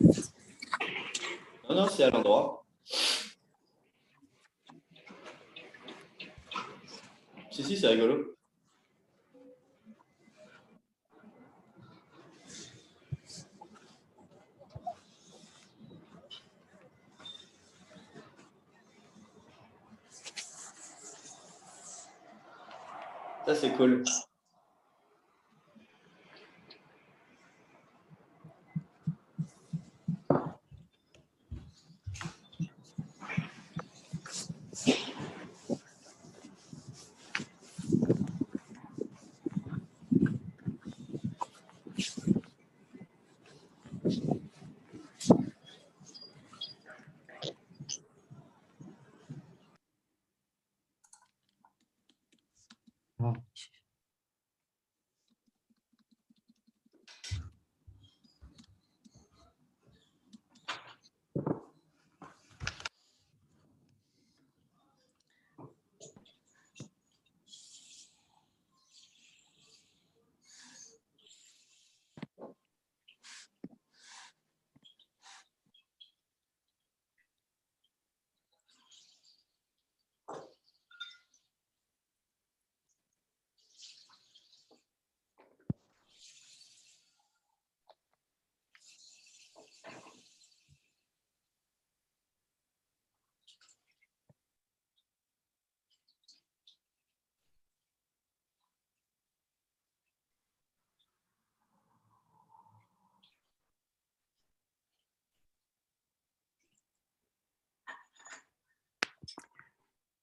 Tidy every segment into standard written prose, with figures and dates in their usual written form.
Non, non, c'est à l'endroit. Si, c'est rigolo. Ça, c'est cool.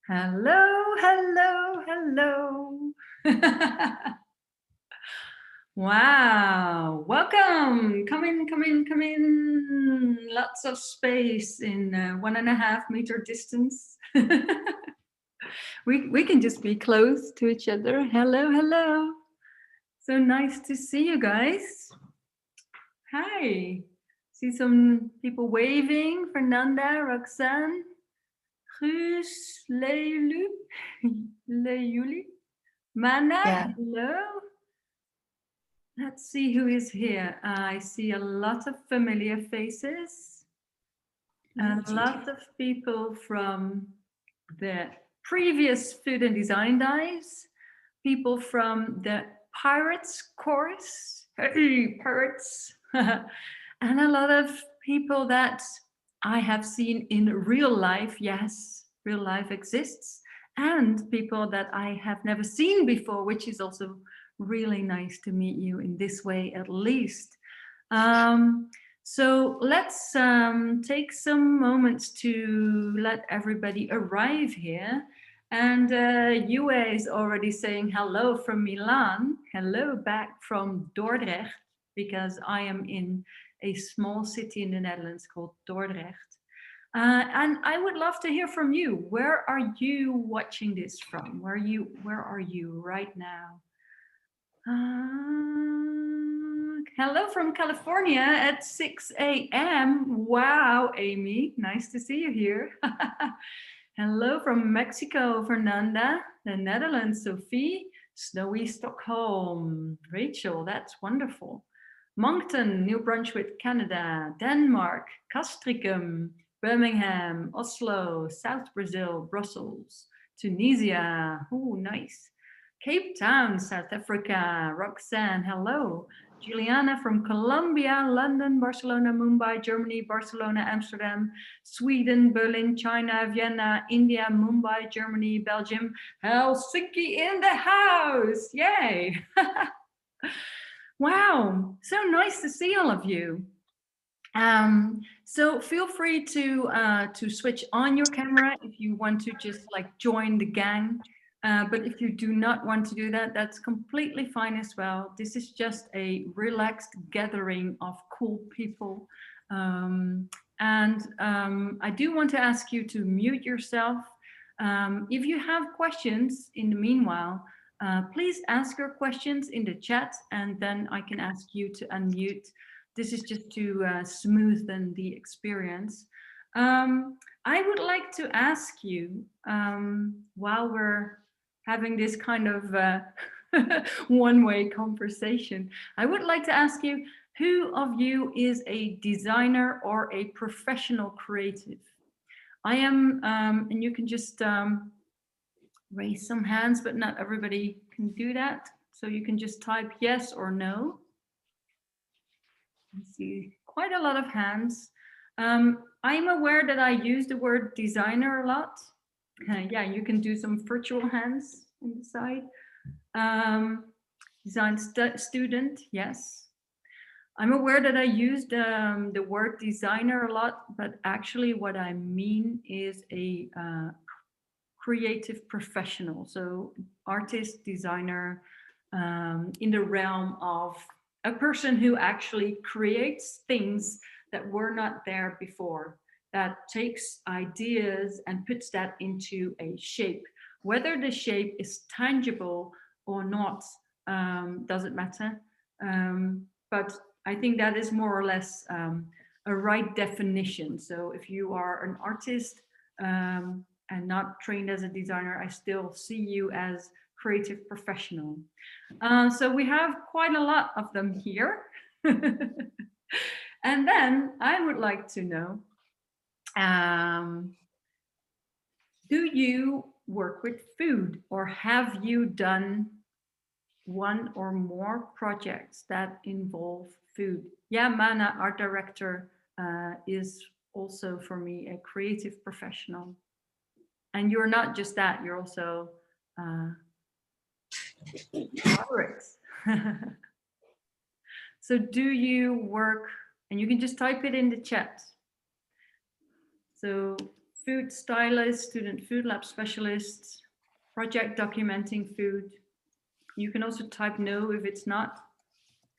Hello, hello, hello. Wow, welcome. Come in, come in, come in. Lots of space in 1.5 meter distance. we can just be close to each other. Hello, hello. So nice to see you guys. Hi. See some people waving. Fernanda, Roxanne. Guus, Leuli, Mana, Yeah. hello. Let's see who is here. I see a lot of familiar faces and a lot of people from the previous Food and Design Dives, people from the Pirates course, hey, Pirates, and a lot of people that I have seen in real life. Yes, real life exists, and people that I have never seen before, which is also really nice to meet you in this way, at least. So let's take some moments to let everybody arrive here. And Yue is already saying hello from Milan. Hello back from Dordrecht, because I am in a small city in the Netherlands called Dordrecht. And I would love to hear from you. Where are you watching this from? Where are you right now? Hello from California at 6 a.m. Wow, Amy, nice to see you here. Hello from Mexico, Fernanda. The Netherlands, Sophie. Snowy Stockholm. Rachel, that's wonderful. Moncton, New Brunswick, Canada. Denmark, Castricum. Birmingham, Oslo, South Brazil, Brussels. Tunisia, oh, nice. Cape Town, South Africa. Roxanne, hello. Juliana from Colombia, London, Barcelona, Mumbai, Germany, Barcelona, Amsterdam, Sweden, Berlin, China, Vienna, India, Mumbai, Germany, Belgium, Helsinki in the house. Yay. Wow, so nice to see all of you. So feel free to switch on your camera if you want to just like join the gang. But if you do not want to do that, that's completely fine as well. This is just a relaxed gathering of cool people. I do want to ask you to mute yourself. If you have questions in the meanwhile, please ask your questions in the chat and then I can ask you to unmute. This is just to smoothen the experience. I would like to ask you, while we're having this kind of one-way conversation. I would like to ask you, who of you is a designer or a professional creative? I am, and you can just raise some hands, but not everybody can do that. So you can just type yes or no. I see quite a lot of hands. I'm aware that I use the word designer a lot. Yeah, you can do some virtual hands on the side. Design student, yes. I'm aware that I used the word designer a lot, but actually what I mean is a creative professional. So artist, designer, in the realm of a person who actually creates things that were not there before, that takes ideas and puts that into a shape. Whether the shape is tangible or not doesn't matter. But I think that is more or less a right definition. So if you are an artist and not trained as a designer, I still see you as creative professional. So we have quite a lot of them here. And then I would like to know, do you work with food, or have you done one or more projects that involve food? Yeah, Mana, art director, is also for me a creative professional. And you're not just that, you're also art. So do you work, and you can just type it in the chat. So food stylist, student food lab specialist, project documenting food. You can also type no if it's not.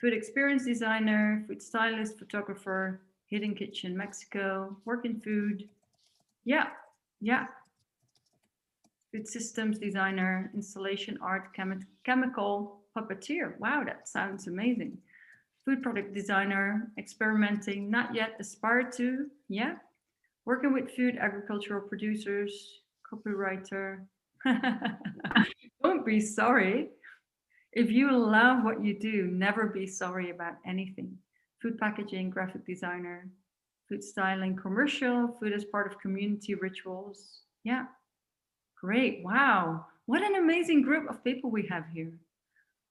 Food experience designer, food stylist, photographer, hidden kitchen, Mexico, work in food. Yeah, yeah. Food systems designer, installation art, chemical puppeteer. Wow, that sounds amazing. Food product designer, experimenting, not yet, aspire to. Yeah. Working with food, agricultural producers, copywriter. Don't be sorry. If you love what you do, never be sorry about anything. Food packaging, graphic designer, food styling, commercial, food as part of community rituals. Yeah, great. Wow. What an amazing group of people we have here.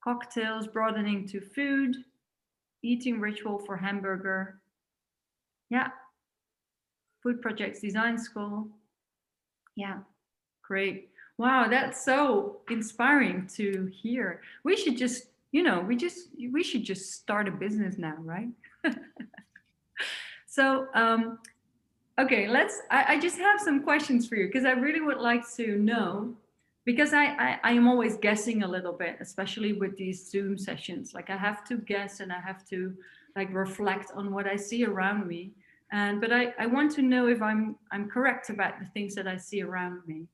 Cocktails, broadening to food, eating ritual for hamburger. Yeah. Food projects design school. Yeah, great. Wow, that's so inspiring to hear. We should just, we should just start a business now, right? So, okay, I just have some questions for you, because I really would like to know, because I am always guessing a little bit, especially with these Zoom sessions. Like I have to guess and I have to like reflect on what I see around me. But I want to know if I'm correct about the things that I see around me.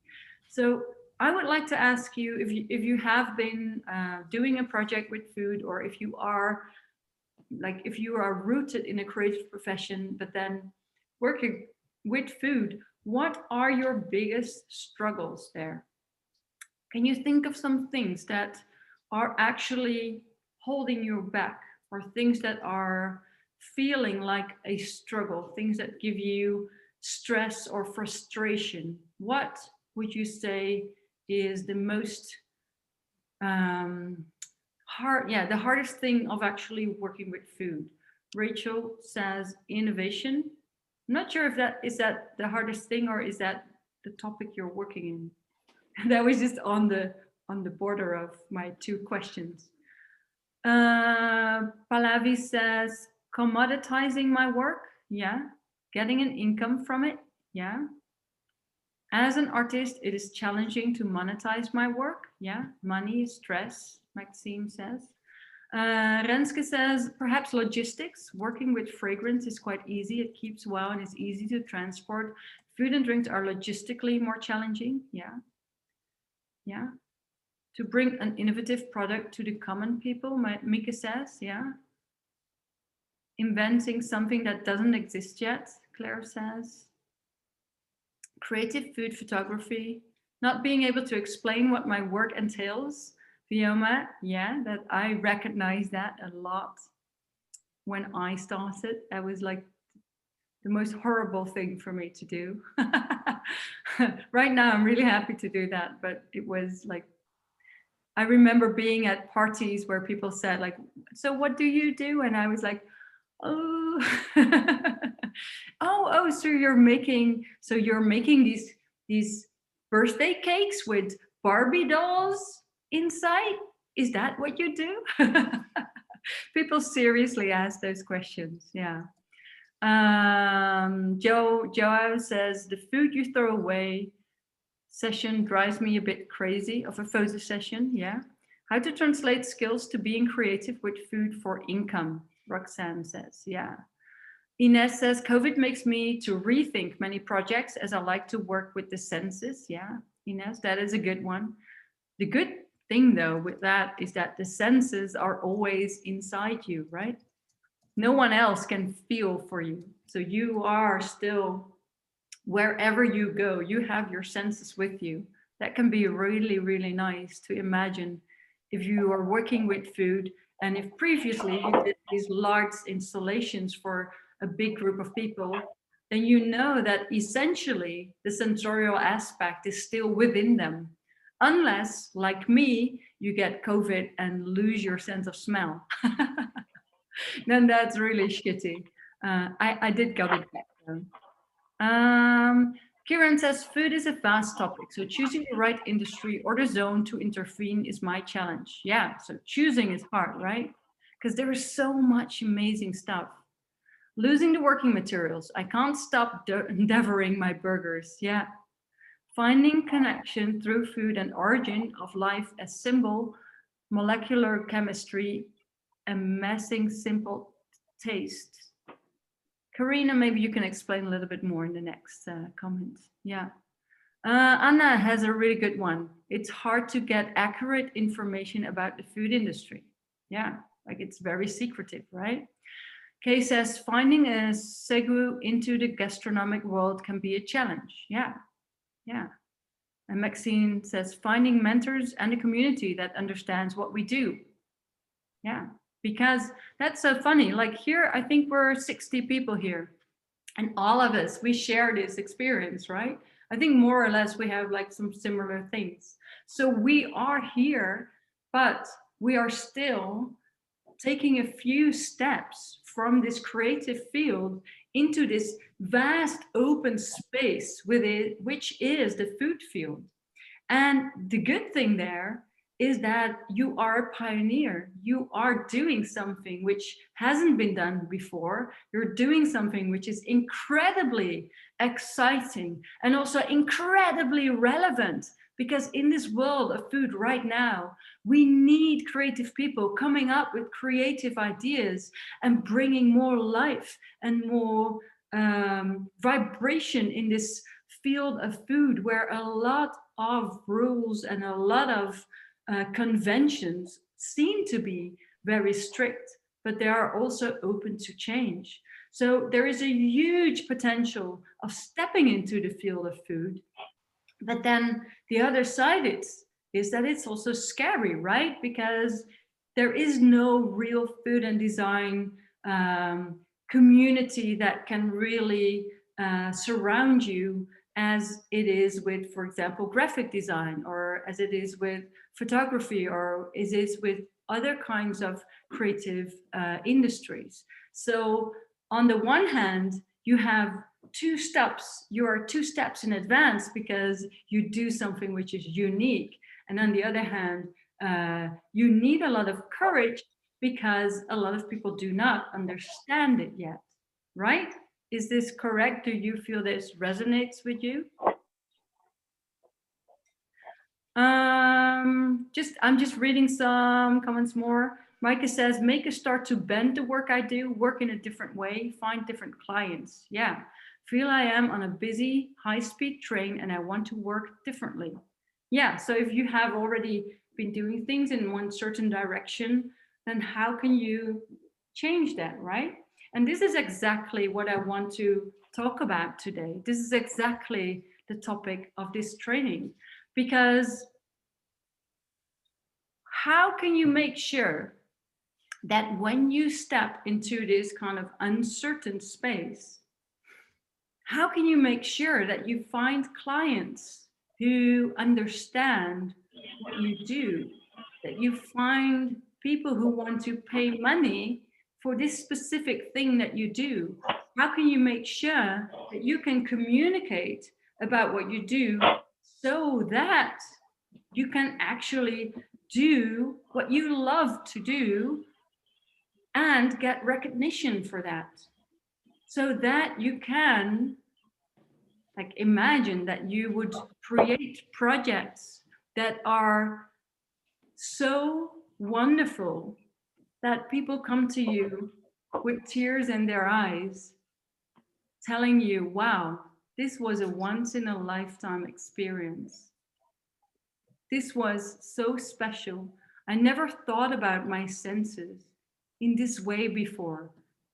So I would like to ask you if you have been doing a project with food, or if you are rooted in a creative profession, but then working with food, what are your biggest struggles there? Can you think of some things that are actually holding you back, or things that are feeling like a struggle, things that give you stress or frustration? What would you say is the most the hardest thing of actually working with food? Rachel says innovation. I'm not sure if that is the hardest thing, or is that the topic you're working in? That was just on the border of my two questions. Pallavi says commoditizing my work. Yeah. Getting an income from it. Yeah. As an artist, it is challenging to monetize my work. Yeah. Money, stress, Maxime says. Renske says perhaps logistics. Working with fragrance is quite easy. It keeps well and is easy to transport. Food and drinks are logistically more challenging. Yeah. Yeah. To bring an innovative product to the common people, Mika says. Yeah. Inventing something that doesn't exist yet, Claire says. Creative food photography. Not being able to explain what my work entails. Fiona, yeah, that I recognize that a lot. When I started, that was like the most horrible thing for me to do. Right now, I'm really happy to do that, but it was like, I remember being at parties where people said like, so what do you do? And I was like, oh, oh, so you're making these birthday cakes with Barbie dolls inside? Is that what you do? People seriously ask those questions. Yeah. Joe says the food you throw away session drives me a bit crazy, of a photo session. Yeah. How to translate skills to being creative with food for income, Roxanne says. Yeah. Ines says COVID makes me to rethink many projects as I like to work with the senses. Yeah, Ines, that is a good one. The good thing though with that is that the senses are always inside you, right? No one else can feel for you. So you are still, wherever you go, you have your senses with you. That can be really, really nice to imagine if you are working with food and if previously you did these large installations for a big group of people, then you know that essentially the sensorial aspect is still within them. Unless, like me, you get COVID and lose your sense of smell. Then that's really shitty. I did get it back though. Kieran says food is a vast topic, so choosing the right industry or the zone to intervene is my challenge. Yeah, so choosing is hard, right? Because there is so much amazing stuff. Losing the working materials. I can't stop devouring my burgers. Yeah. Finding connection through food and origin of life as symbol, molecular chemistry, amassing simple taste. Karina, maybe you can explain a little bit more in the next comment. Yeah. Anna has a really good one. It's hard to get accurate information about the food industry. Yeah, like it's very secretive, right? Kay says, finding a segue into the gastronomic world can be a challenge. Yeah, yeah. And Maxine says, finding mentors and a community that understands what we do. Yeah, because that's so funny. Like here, I think we're 60 people here. And all of us, we share this experience, right? I think more or less we have like some similar things. So we are here, but we are still taking a few steps from this creative field into this vast open space with it, which is the food field. And the good thing there is that you are a pioneer. You are doing something which hasn't been done before. You're doing something which is incredibly exciting and also incredibly relevant, because in this world of food right now, we need creative people coming up with creative ideas and bringing more life and more vibration in this field of food, where a lot of rules and a lot of conventions seem to be very strict, but they are also open to change. So there is a huge potential of stepping into the field of food. But then the other side is that it's also scary, right? Because there is no real food and design community that can really surround you as it is with, for example, graphic design, or as it is with photography, or as it is with other kinds of creative industries. So on the one hand, you have you are 2 steps in advance because you do something which is unique. And on the other hand, you need a lot of courage because a lot of people do not understand it yet, right? Is this correct? Do you feel this resonates with you? I'm just reading some comments more. Micah says, make a start to bend the work I do, work in a different way, find different clients. Yeah, feel I am on a busy, high-speed train and I want to work differently. Yeah, so if you have already been doing things in one certain direction, then how can you change that, right? And this is exactly what I want to talk about today. This is exactly the topic of this training, because how can you make sure that when you step into this kind of uncertain space, how can you make sure that you find clients who understand what you do, that you find people who want to pay money for this specific thing that you do? How can you make sure that you can communicate about what you do so that you can actually do what you love to do and get recognition for that, so that you can, like, imagine that you would create projects that are so wonderful that people come to you with tears in their eyes, telling you, wow, this was a once in a lifetime experience. This was so special. I never thought about my senses in this way before.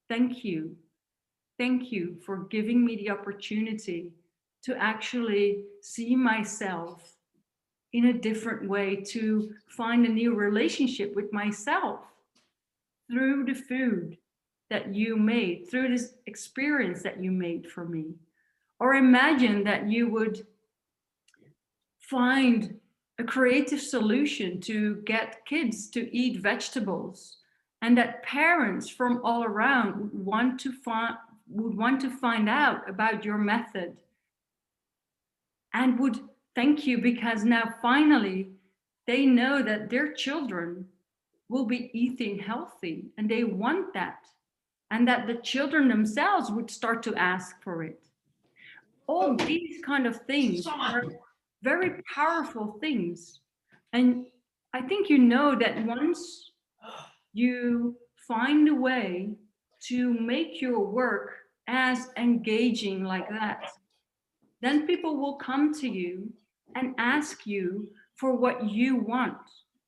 Thank you. Thank you for giving me the opportunity to actually see myself in a different way, to find a new relationship with myself through the food that you made, through this experience that you made for me. Or imagine that you would find a creative solution to get kids to eat vegetables, and that parents from all around would want to find out about your method and would thank you, because now finally they know that their children will be eating healthy and they want that, and that the children themselves would start to ask for it. All these kind of things are very powerful things. And I think you know that once you find a way to make your work as engaging like that, then people will come to you and ask you for what you want.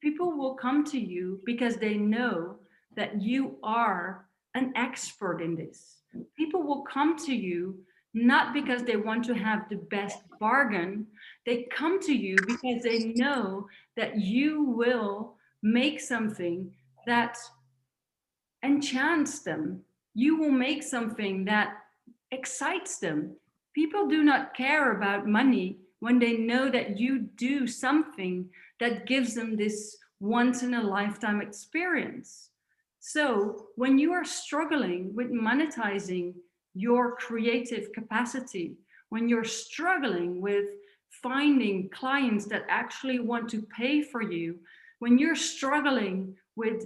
People will come to you because they know that you are an expert in this. People will come to you not because they want to have the best bargain. They come to you because they know that you will make something that enchants them. You will make something that excites them. People do not care about money when they know that you do something that gives them this once in a lifetime experience. So when you are struggling with monetizing your creative capacity, when you're struggling with finding clients that actually want to pay for you, when you're struggling with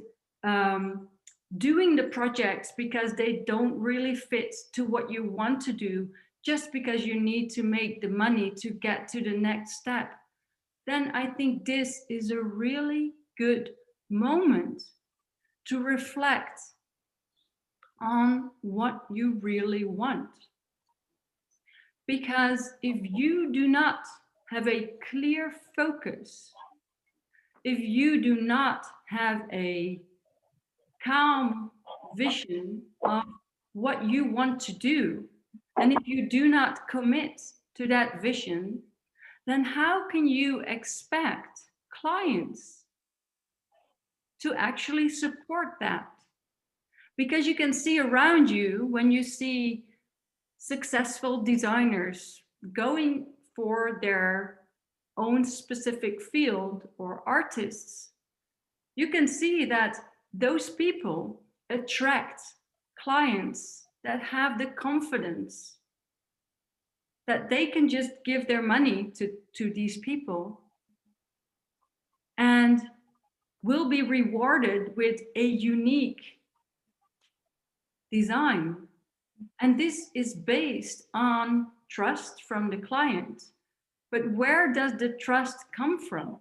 doing the projects because they don't really fit to what you want to do, just because you need to make the money to get to the next step, then I think this is a really good moment to reflect on what you really want. Because if you do not have a clear focus, if you do not have a calm vision of what you want to do, and if you do not commit to that vision, then how can you expect clients to actually support that? Because you can see around you, when you see successful designers going for their own specific field, or artists, you can see that those people attract clients that have the confidence that they can just give their money to these people and will be rewarded with a unique design. And this is based on trust from the client. But where does the trust come from?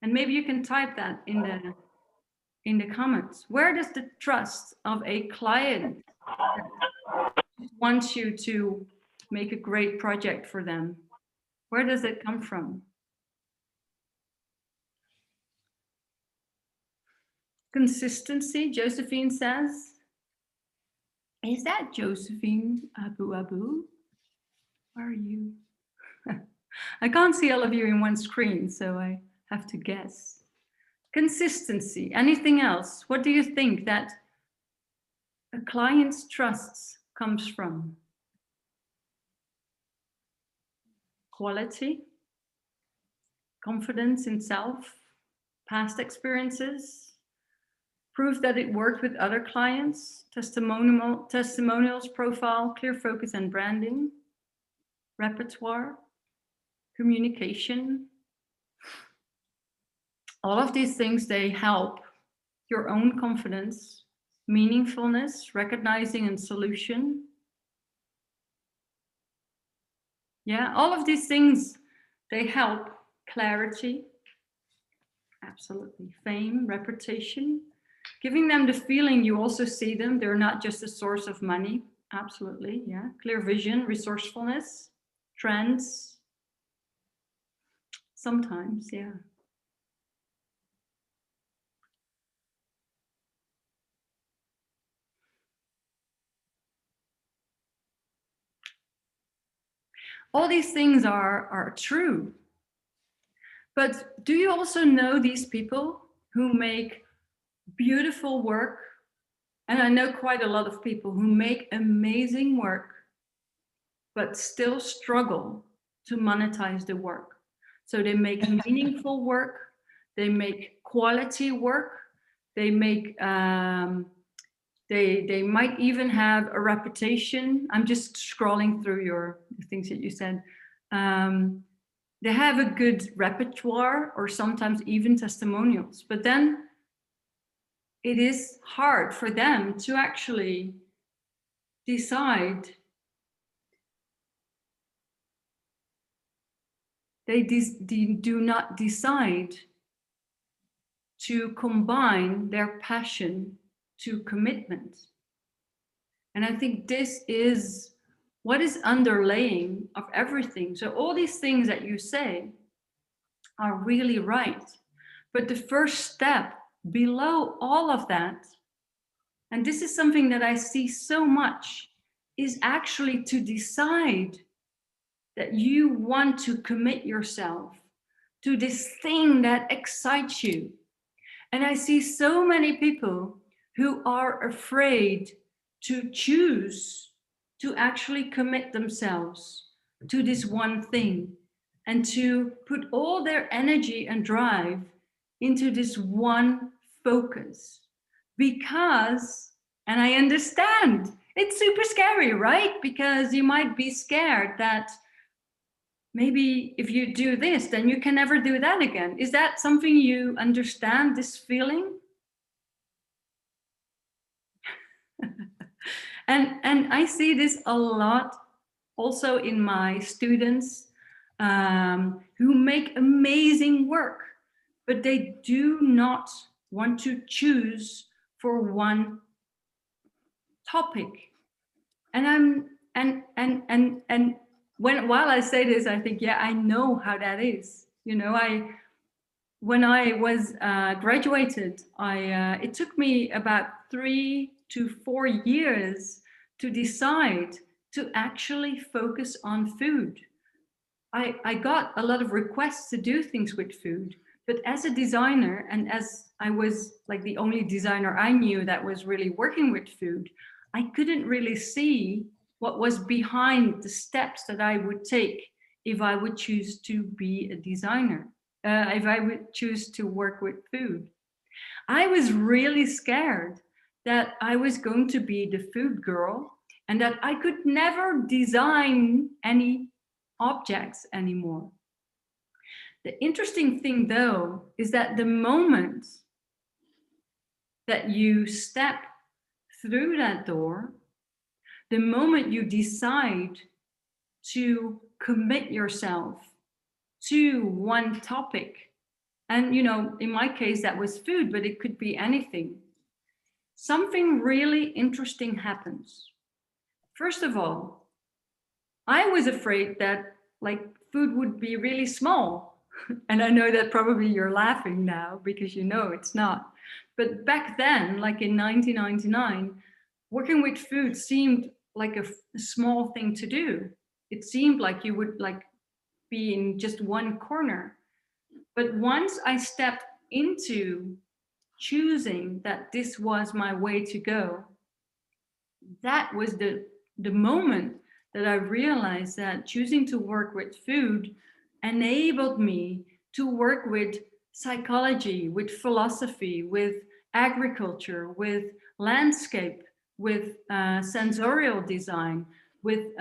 And maybe you can type that in the comments. Where does the trust of a client that wants you to make a great project for them, where does it come from? Consistency, Josephine says. Is that Josephine Abu Abu? Where are you? I can't see all of you in one screen, so I have to guess. Consistency. Anything else? What do you think that a client's trust comes from? Quality, confidence in self, past experiences, proof that it worked with other clients, testimonials, profile, clear focus and branding, repertoire, communication. All of these things, they help your own confidence, meaningfulness, recognizing and solution. Yeah, all of these things, they help clarity, absolutely, fame, reputation, giving them the feeling you also see them. They're not just a source of money. Absolutely, yeah. Clear vision, resourcefulness, trends. Sometimes, yeah. All these things are true. But do you also know these people who make beautiful work? And I know quite a lot of people who make amazing work, but still struggle to monetize the work. So they make meaningful work, they make quality work, they make, they might even have a reputation. I'm just scrolling through the things that you said. They have a good repertoire or sometimes even testimonials, but then it is hard for them to actually decide. They do not decide to combine their passion to commitment. And I think this is what is underlaying of everything. So all these things that you say are really right. But the first step below all of that, and this is something that I see so much, is actually to decide that you want to commit yourself to this thing that excites you. And I see so many people who are afraid to choose to actually commit themselves to this one thing and to put all their energy and drive into this one focus. Because, and I understand, it's super scary, right? Because you might be scared that maybe if you do this, then you can never do that again. Is that something you understand, this feeling? And I see this a lot also in my students who make amazing work, but they do not want to choose for one topic. And while I say this, I think, yeah, I know how that is. You know, when I was graduated, it took me about 3 to 4 years to decide to actually focus on food. I got a lot of requests to do things with food, but as a designer, and as I was like the only designer I knew that was really working with food, I couldn't really see what was behind the steps that I would take if I would choose to be a designer, if I would choose to work with food. I was really scared that I was going to be the food girl and that I could never design any objects anymore. The interesting thing, though, is that the moment that you step through that door, the moment you decide to commit yourself to one topic, and you know, in my case, that was food, but it could be anything, something really interesting happens. First of all, I was afraid that like food would be really small. And I know that probably you're laughing now because you know it's not. But back then, like in 1999, working with food seemed like a small thing to do. It seemed like you would like be in just one corner. But once I stepped into choosing that this was my way to go, that was the moment that I realized that choosing to work with food enabled me to work with psychology, with philosophy, with agriculture, with landscape, with sensorial design, with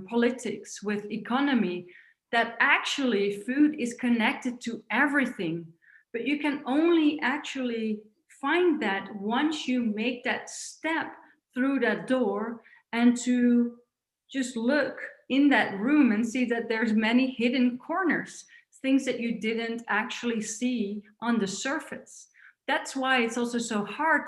politics, with economy, that actually food is connected to everything. But you can only actually find that once you make that step through that door and to just look in that room and see that there's many hidden corners, things that you didn't actually see on the surface. That's why it's also so hard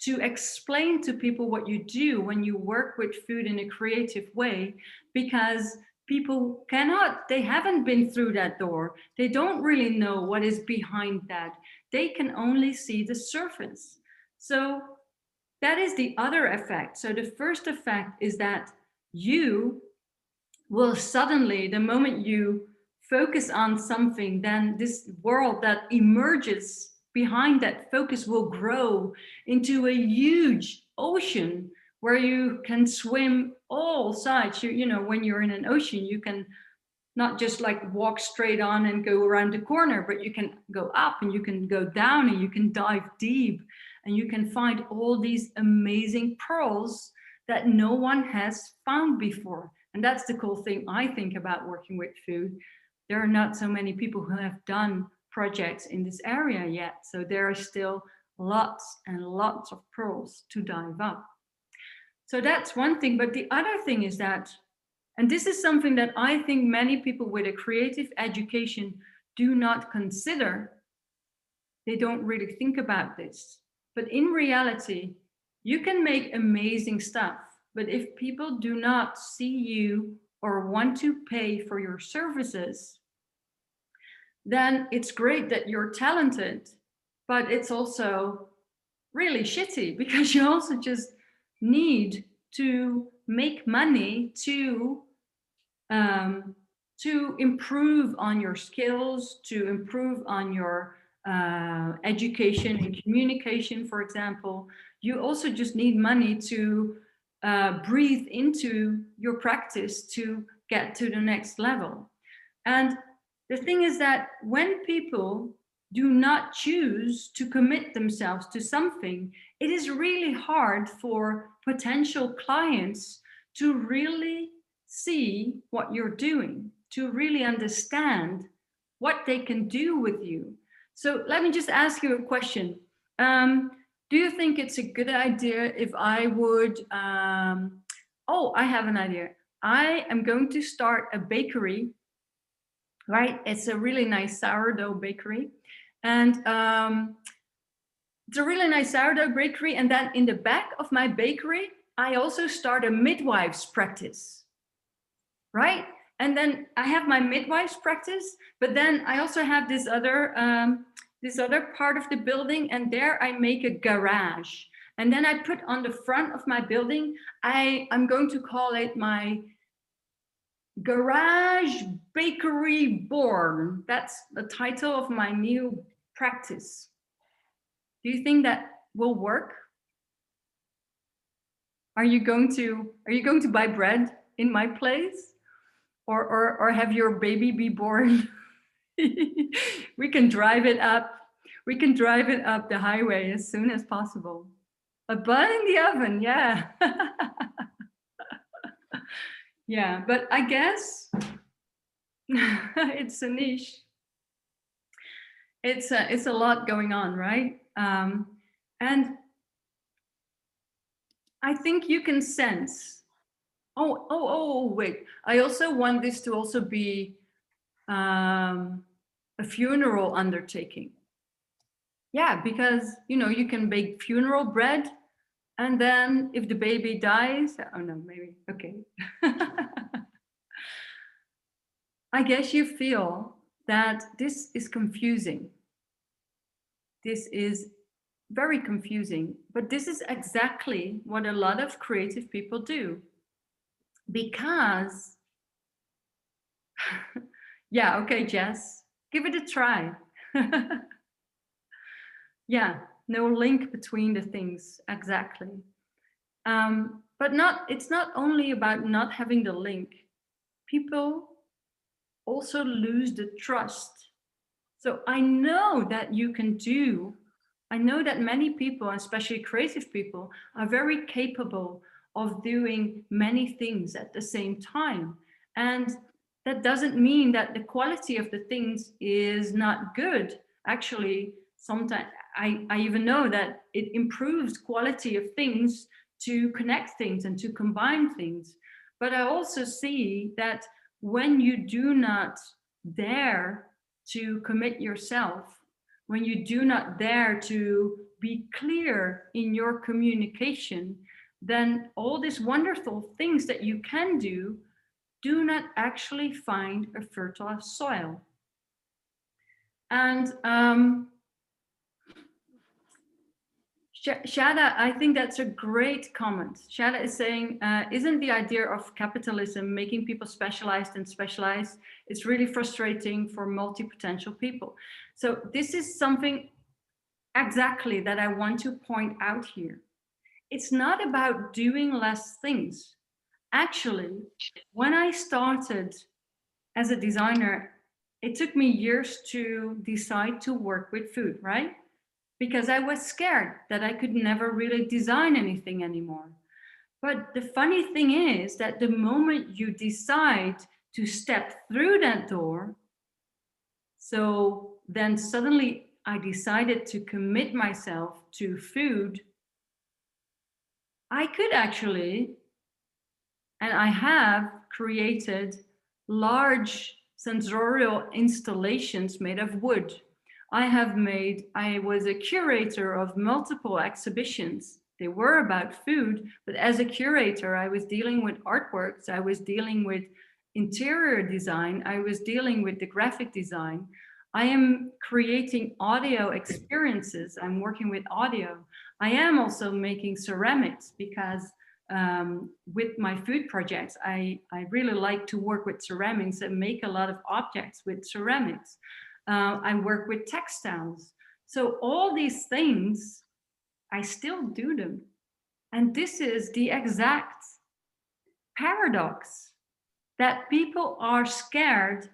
to explain to people what you do when you work with food in a creative way, because people cannot, they haven't been through that door. They don't really know what is behind that. They can only see the surface. So that is the other effect. So the first effect is that you will suddenly, the moment you focus on something, then this world that emerges behind that focus will grow into a huge ocean where you can swim all sides. You know, when you're in an ocean, you can not just like walk straight on and go around the corner, but you can go up and you can go down and you can dive deep and you can find all these amazing pearls that no one has found before. And that's the cool thing I think about working with food. There are not so many people who have done projects in this area yet. So there are still lots and lots of pearls to dive up. So that's one thing. But the other thing is that, and this is something that I think many people with a creative education do not consider. They don't really think about this. But in reality, you can make amazing stuff. But if people do not see you or want to pay for your services, then it's great that you're talented, but it's also really shitty because you also just need to make money to improve on your skills, to improve on your education and communication, for example. You also just need money to breathe into your practice to get to the next level. And the thing is that when people do not choose to commit themselves to something, it is really hard for potential clients to really see what you're doing, to really understand what they can do with you. So let me just ask you a question. Do you think it's a good idea if I would, oh, I have an idea. I am going to start a bakery, right? It's a really nice sourdough bakery. And it's a really nice sourdough bakery. And then in the back of my bakery, I also start a midwife's practice, right? And then I have my midwife's practice, but then I also have this other part of the building, and there I make a garage. And then I put on the front of my building, I'm going to call it my Garage Bakery Born. That's the title of my new practice. Do you think that will work? Are you going to buy bread in my place? Or have your baby be born? We can drive it up. We can drive it up the highway as soon as possible. A bun in the oven, yeah. Yeah, but I guess it's a niche. It's a lot going on, right? And I think you can sense. Oh, wait. I also want this to also be a funeral undertaking. Yeah, because, you know, you can bake funeral bread, and then if the baby dies, oh no, maybe, okay. I guess you feel that this is confusing. This is very confusing, but this is exactly what a lot of creative people do. Because, yeah, okay, Jess, give it a try. Yeah, no link between the things, exactly. But it's not only about not having the link. People also lose the trust. So I know that you can do, I know that many people, especially creative people, are very capable of doing many things at the same time. And that doesn't mean that the quality of the things is not good. Actually, sometimes I even know that it improves quality of things to connect things and to combine things. But I also see that when you do not dare to commit yourself, when you do not dare to be clear in your communication, then all these wonderful things that you can do not actually find a fertile soil. And Shada, I think that's a great comment. Shada is saying, isn't the idea of capitalism making people specialized and specialized? It's really frustrating for multi-potential people. So this is something exactly that I want to point out here. It's not about doing less things. Actually, when I started as a designer, it took me years to decide to work with food, right? Because I was scared that I could never really design anything anymore. But the funny thing is that the moment you decide to step through that door, so then suddenly I decided to commit myself to food, I could actually, and I have created large sensorial installations made of wood. I was a curator of multiple exhibitions. They were about food, but as a curator, I was dealing with artworks, I was dealing with interior design, I was dealing with the graphic design. I am creating audio experiences. I'm working with audio. I am also making ceramics because with my food projects, I really like to work with ceramics and make a lot of objects with ceramics. I work with textiles. So all these things, I still do them. And this is the exact paradox that people are scared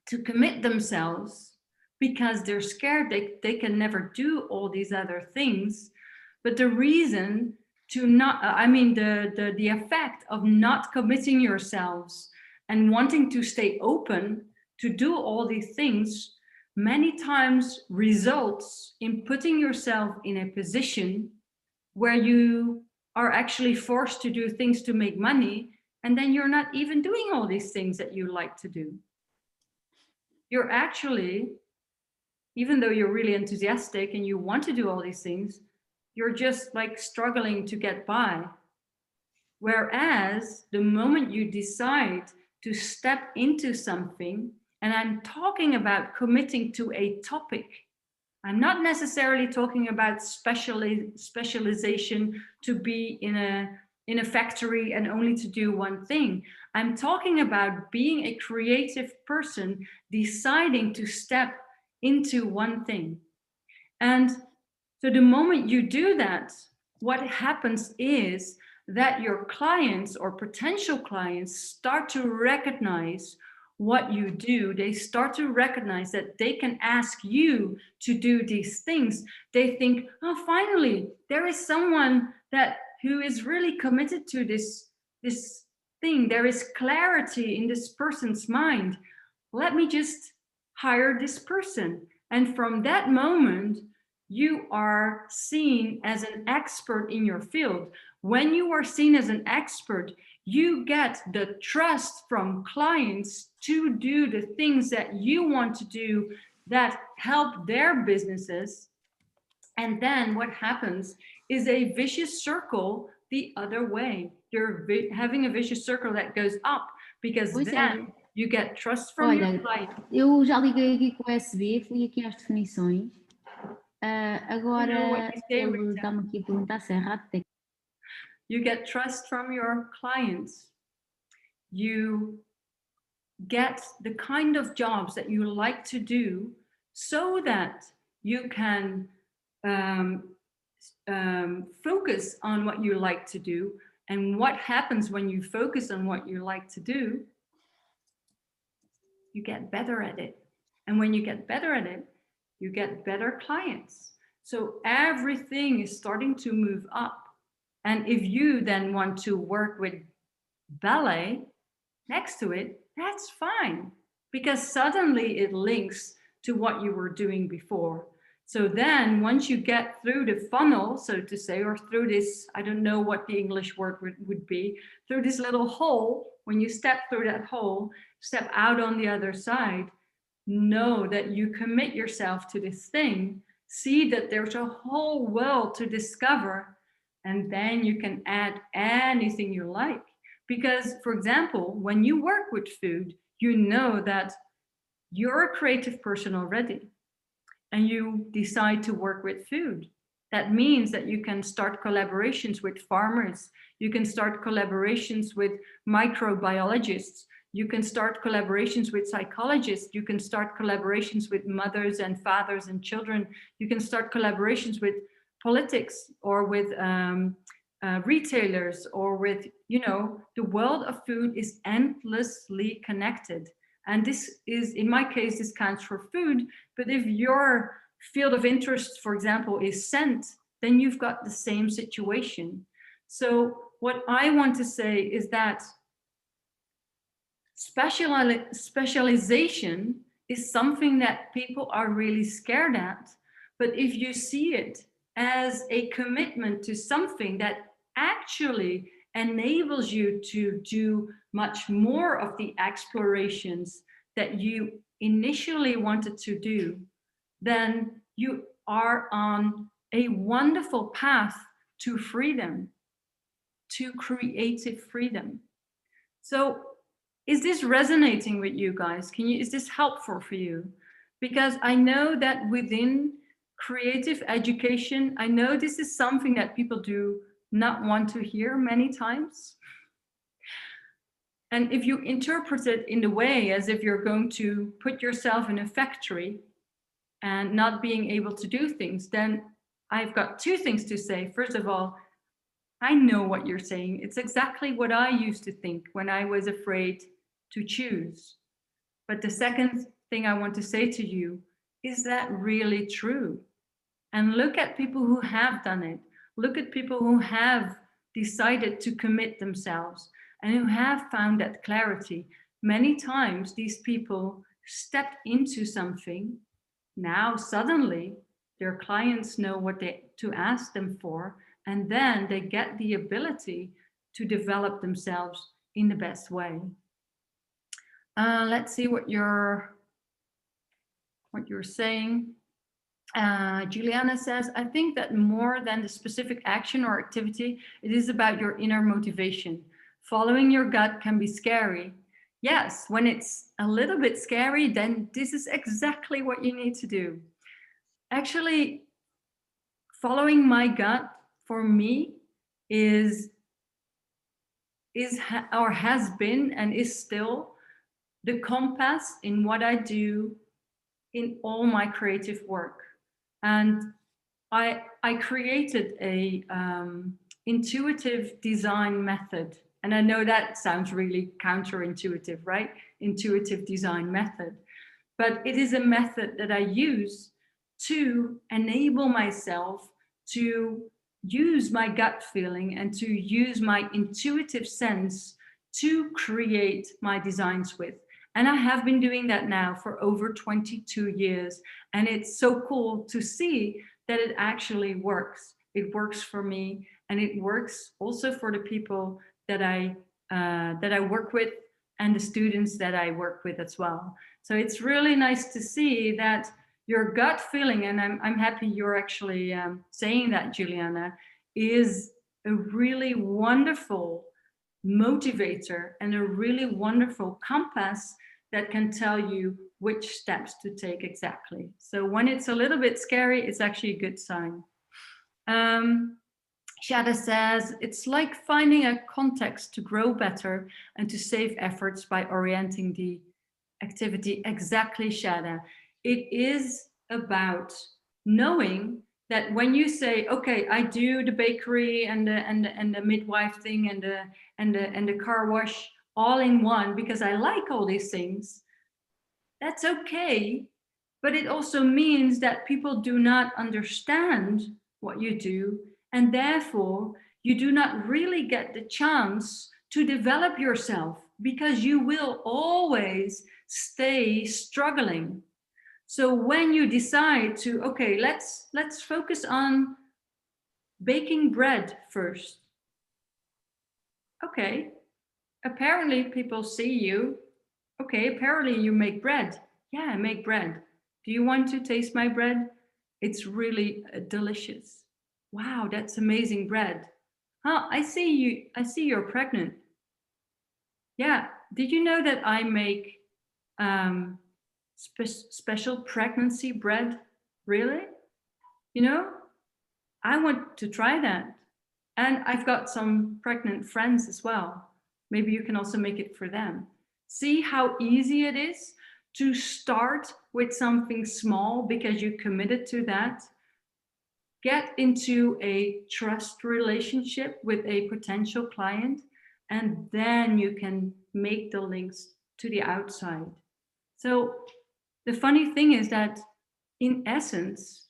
to commit themselves because they're scared they can never do all these other things. But the reason to not, the effect of not committing yourselves and wanting to stay open to do all these things many times results in putting yourself in a position where you are actually forced to do things to make money, and then you're not even doing all these things that you like to do. You're actually, even though you're really enthusiastic and you want to do all these things, you're just like struggling to get by. Whereas the moment you decide to step into something, and I'm talking about committing to a topic, I'm not necessarily talking about specialization to be in a factory and only to do one thing. I'm talking about being a creative person, deciding to step into one thing. And so the moment you do that, what happens is that your clients or potential clients start to recognize what you do. They start to recognize that they can ask you to do these things. They think, oh, finally, there is someone who is really committed to this thing. There is clarity in this person's mind. Let me just hire this person. And from that moment, you are seen as an expert in your field. When you are seen as an expert, you get the trust from clients to do the things that you want to do that help their businesses. And then what happens is a vicious circle the other way. You're having a vicious circle that goes up because then you get trust from your client. Eu já liguei aqui com o USB, fui aqui às definições. Agora ele está-me aqui a perguntar se é rato técnico. You get trust from your clients. You get the kind of jobs that you like to do so that you can focus on what you like to do. And what happens when you focus on what you like to do, you get better at it. And when you get better at it, you get better clients. So everything is starting to move up. And if you then want to work with ballet next to it, that's fine, because suddenly it links to what you were doing before. So then once you get through the funnel, so to say, or through this, I don't know what the English word would be, through this little hole, when you step through that hole, step out on the other side, know that you commit yourself to this thing, see that there's a whole world to discover, and then you can add anything you like. Because, for example, when you work with food, you know that you're a creative person already and you decide to work with food. That means that you can start collaborations with farmers. You can start collaborations with microbiologists. You can start collaborations with psychologists. You can start collaborations with mothers and fathers and children. You can start collaborations with politics or with retailers or with, you know, the world of food is endlessly connected. And this is, in my case, this counts for food. But if your field of interest, for example, is scent, then you've got the same situation. So what I want to say is that specialization is something that people are really scared at. But if you see it as a commitment to something that actually enables you to do much more of the explorations that you initially wanted to do, then you are on a wonderful path to freedom, to creative freedom. So is this resonating with you guys? Is this helpful for you? Because I know that within creative education, I know this is something that people do not want to hear many times. And if you interpret it in the way as if you're going to put yourself in a factory and not being able to do things, then I've got two things to say. First of all, I know what you're saying. It's exactly what I used to think when I was afraid to choose. But the second thing I want to say to you, is that really true? And look at people who have done it. Look at people who have decided to commit themselves and who have found that clarity. Many times these people stepped into something. Now suddenly their clients know what to ask them for, and then they get the ability to develop themselves in the best way. Let's see what you're saying. Juliana says, I think that more than the specific action or activity, it is about your inner motivation. Following your gut can be scary. Yes, when it's a little bit scary, then this is exactly what you need to do. Actually, following my gut for me is or has been and is still the compass in what I do in all my creative work. And I created a intuitive design method. And I know that sounds really counterintuitive, right? Intuitive design method. But it is a method that I use to enable myself to use my gut feeling and to use my intuitive sense to create my designs with. And I have been doing that now for over 22 years. And it's so cool to see that it actually works. It works for me, and it works also for the people that I work with and the students that I work with as well. So it's really nice to see that your gut feeling, and I'm happy you're actually saying that, Juliana, is a really wonderful motivator and a really wonderful compass that can tell you which steps to take exactly. So when it's a little bit scary, it's actually a good sign. Shada says, it's like finding a context to grow better and to save efforts by orienting the activity. Exactly, Shada. It is about knowing that when you say, okay, I do the bakery and the midwife thing and the car wash all in one because I like all these things, that's okay. But it also means that people do not understand what you do, and therefore you do not really get the chance to develop yourself, because you will always stay struggling. So when you decide to, okay, let's focus on baking bread first. Okay, apparently people see you. Okay, apparently you make bread. Yeah, I make bread. Do you want to taste my bread? It's really delicious. Wow, that's amazing bread. Huh, I see you're pregnant. Yeah, did you know that I make special pregnancy bread? Really? You know, I want to try that. And I've got some pregnant friends as well. Maybe you can also make it for them. See how easy it is to start with something small because you committed to that. Get into a trust relationship with a potential client, and then you can make the links to the outside. So the funny thing is that in essence,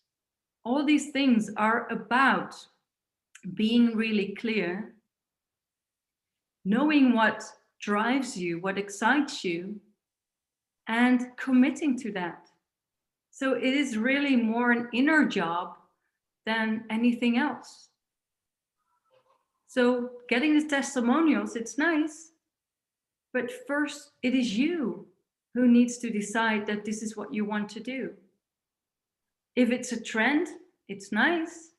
all these things are about being really clear, knowing what drives you, what excites you, and committing to that. So it is really more an inner job than anything else. So getting the testimonials, it's nice, but first it is you who needs to decide that this is what you want to do. If it's a trend, it's nice,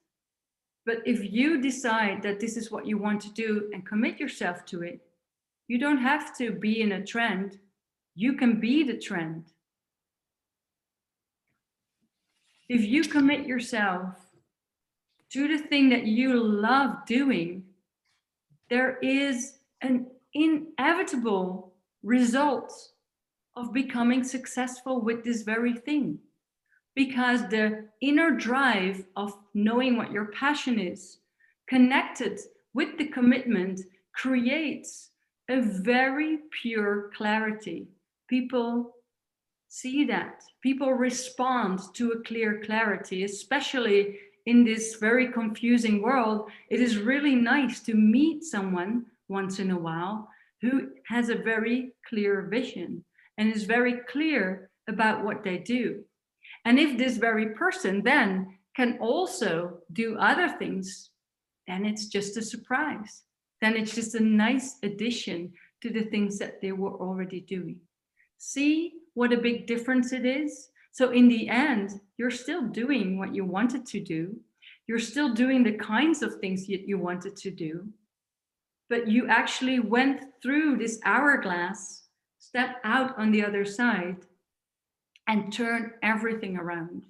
but if you decide that this is what you want to do and commit yourself to it, you don't have to be in a trend. You can be the trend. If you commit yourself to the thing that you love doing, there is an inevitable result of becoming successful with this very thing. Because the inner drive of knowing what your passion is, connected with the commitment, creates a very pure clarity. People see that. People respond to a clear clarity, especially in this very confusing world. It is really nice to meet someone once in a while who has a very clear vision and is very clear about what they do. And if this very person then can also do other things, then it's just a surprise. Then it's just a nice addition to the things that they were already doing. See what a big difference it is? So in the end, you're still doing what you wanted to do. You're still doing the kinds of things that you wanted to do. But you actually went through this hourglass, stepped out on the other side, and turn everything around.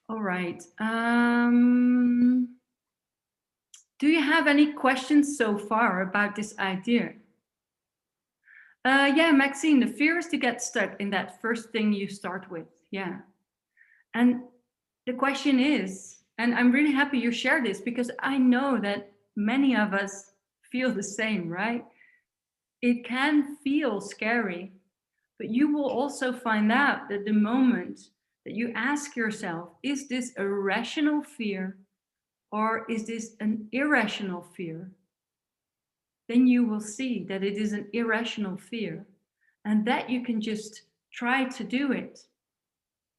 All right. Do you have any questions so far about this idea? Yeah, Maxine, the fear is to get stuck in that first thing you start with. Yeah. And the question is, and I'm really happy you share this because I know that many of us feel the same, right? It can feel scary, but you will also find out that the moment that you ask yourself, is this a rational fear or is this an irrational fear? Then you will see that it is an irrational fear and that you can just try to do it.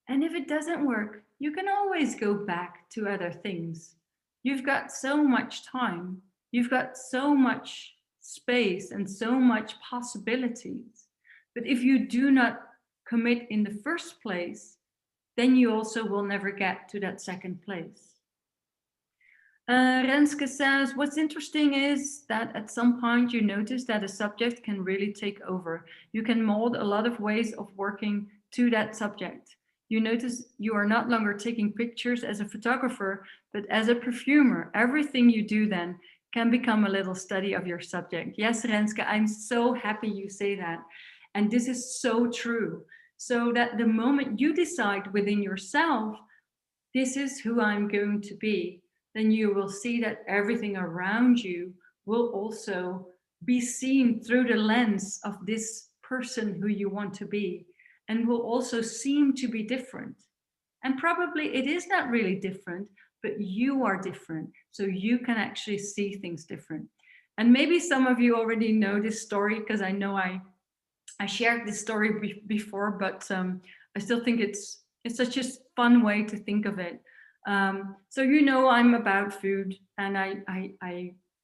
And if it doesn't work, you can always go back to other things. You've got so much time. You've got so much space and so much possibilities. But if you do not commit in the first place, then you also will never get to that second place. Renske says, what's interesting is that at some point you notice that a subject can really take over. You can mold a lot of ways of working to that subject. You notice you are not longer taking pictures as a photographer, but as a perfumer. Everything you do then can become a little study of your subject. Yes, Renske, I'm so happy you say that. And this is so true. so that the moment you decide within yourself, this is who I'm going to be, then you will see that everything around you will also be seen through the lens of this person who you want to be, and will also seem to be different. And probably it is not really different, but you are different. So you can actually see things different. And maybe some of you already know this story, because I know I shared this story before, but I still think it's such a fun way to think of it. So you know, I'm about food, and I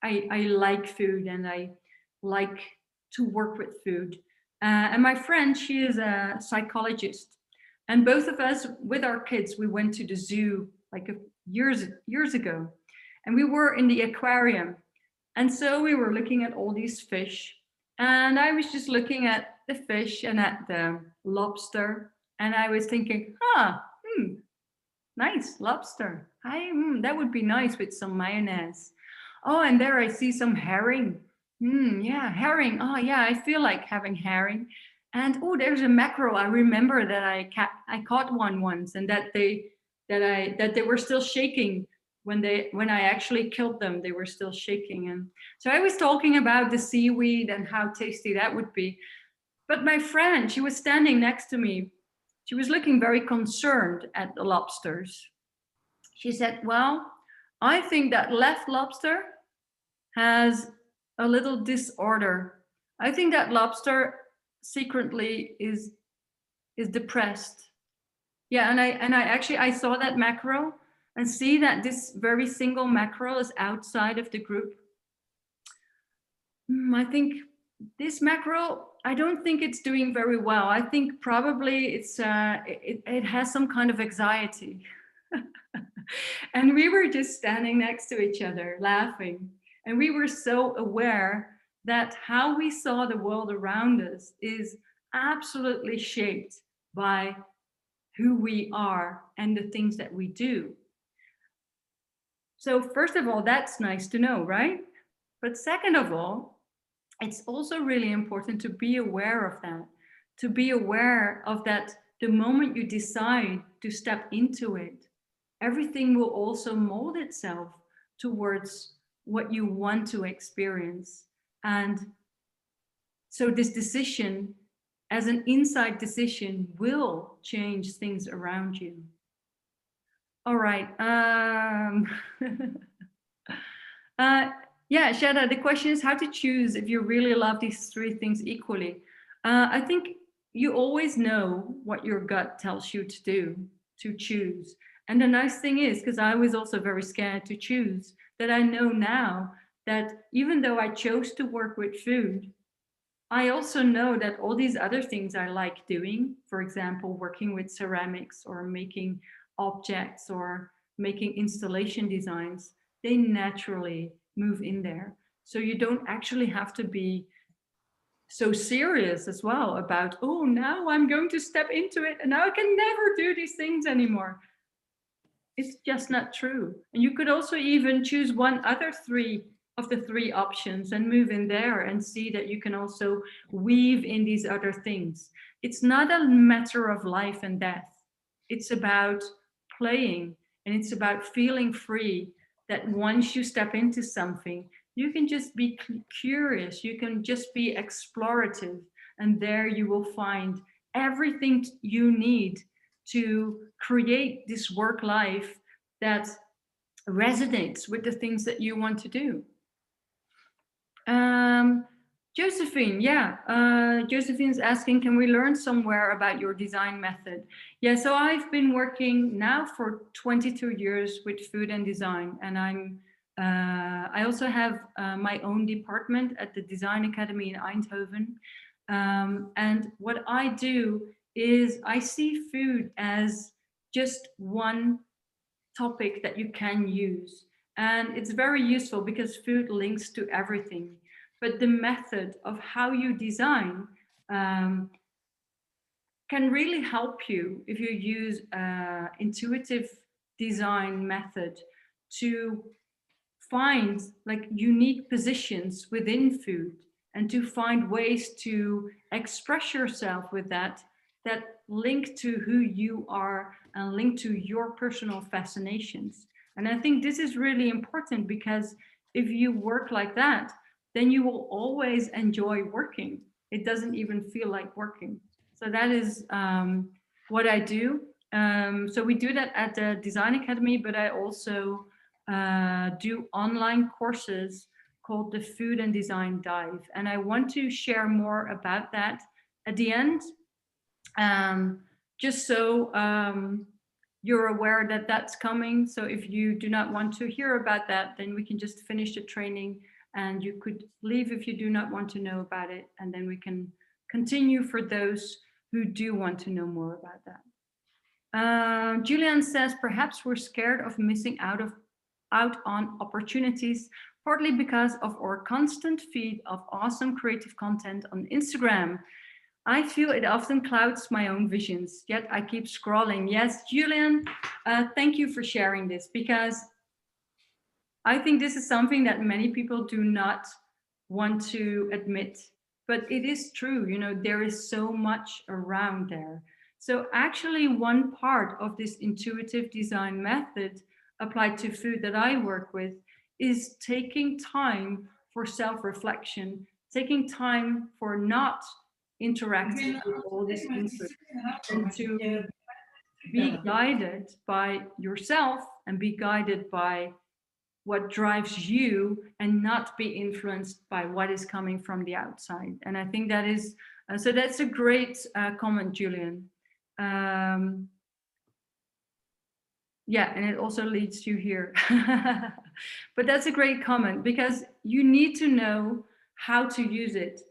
like food, and I like to work with food. And my friend, she is a psychologist, and both of us, with our kids, we went to the zoo like years ago, and we were in the aquarium, and so we were looking at all these fish, and I was just looking at the fish and at the lobster, and I was thinking, nice lobster. That would be nice with some mayonnaise. Oh, and there I see some herring. Yeah, herring. Oh, yeah, I feel like having herring. And oh, there's a mackerel. I remember that I caught one once, and that they were still shaking when I actually killed them. They were still shaking. And so I was talking about the seaweed and how tasty that would be. But my friend, she was standing next to me. She was looking very concerned at the lobsters. She said, well, I think that left lobster has a little disorder. I think that lobster secretly is depressed. Yeah, and I saw that mackerel, and see that this very single mackerel is outside of the group. I think this mackerel, I don't think it's doing very well. I think probably it has some kind of anxiety. And we were just standing next to each other laughing. And we were so aware that how we saw the world around us is absolutely shaped by who we are and the things that we do. So first of all, that's nice to know, right? But second of all, it's also really important to be aware of that, to be aware of that the moment you decide to step into it, everything will also mold itself towards what you want to experience. And so this decision, as an inside decision, will change things around you. All right. Yeah, Shada, the question is how to choose if you really love these three things equally. I think you always know what your gut tells you to do, to choose. And the nice thing is, because I was also very scared to choose, that I know now that even though I chose to work with food, I also know that all these other things I like doing, for example, working with ceramics or making objects or making installation designs, they naturally move in there. So you don't actually have to be so serious as well about, oh, now I'm going to step into it and now I can never do these things anymore. It's just not true. And you could also even choose one other three of the three options and move in there and see that you can also weave in these other things. It's not a matter of life and death. It's about playing, and it's about feeling free, that once you step into something, you can just be curious, you can just be explorative, and there you will find everything you need to create this work life that resonates with the things that you want to do. Josephine, yeah, Josephine's asking, can we learn somewhere about your design method? Yeah, so I've been working now for 22 years with food and design, and I also have my own department at the Design Academy in Eindhoven. And what I do is I see food as just one topic that you can use. And it's very useful because food links to everything. But the method of how you design can really help you if you use intuitive design method to find like unique positions within food and to find ways to express yourself with that linked to who you are and linked to your personal fascinations. And I think this is really important, because if you work like that, then you will always enjoy working. It doesn't even feel like working. So that is what I do. So we do that at the Design Academy, but I also do online courses called the Food and Design Dive. And I want to share more about that at the end, just so you're aware that that's coming. So if you do not want to hear about that, then we can just finish the training and you could leave if you do not want to know about it. And then we can continue for those who do want to know more about that. Julian says, perhaps we're scared of missing out on opportunities, partly because of our constant feed of awesome creative content on Instagram. I feel it often clouds my own visions, yet I keep scrolling. Yes, Julian, thank you for sharing this, because I think this is something that many people do not want to admit, but it is true. You know, there is so much around there. So actually, one part of this intuitive design method applied to food that I work with is taking time for self-reflection, taking time for not interacting with all this input, and to be guided by yourself and be guided by what drives you, and not be influenced by what is coming from the outside. And I think that is, so that's a great comment, Julian. Yeah, and it also leads you here. But that's a great comment, because you need to know how to use it.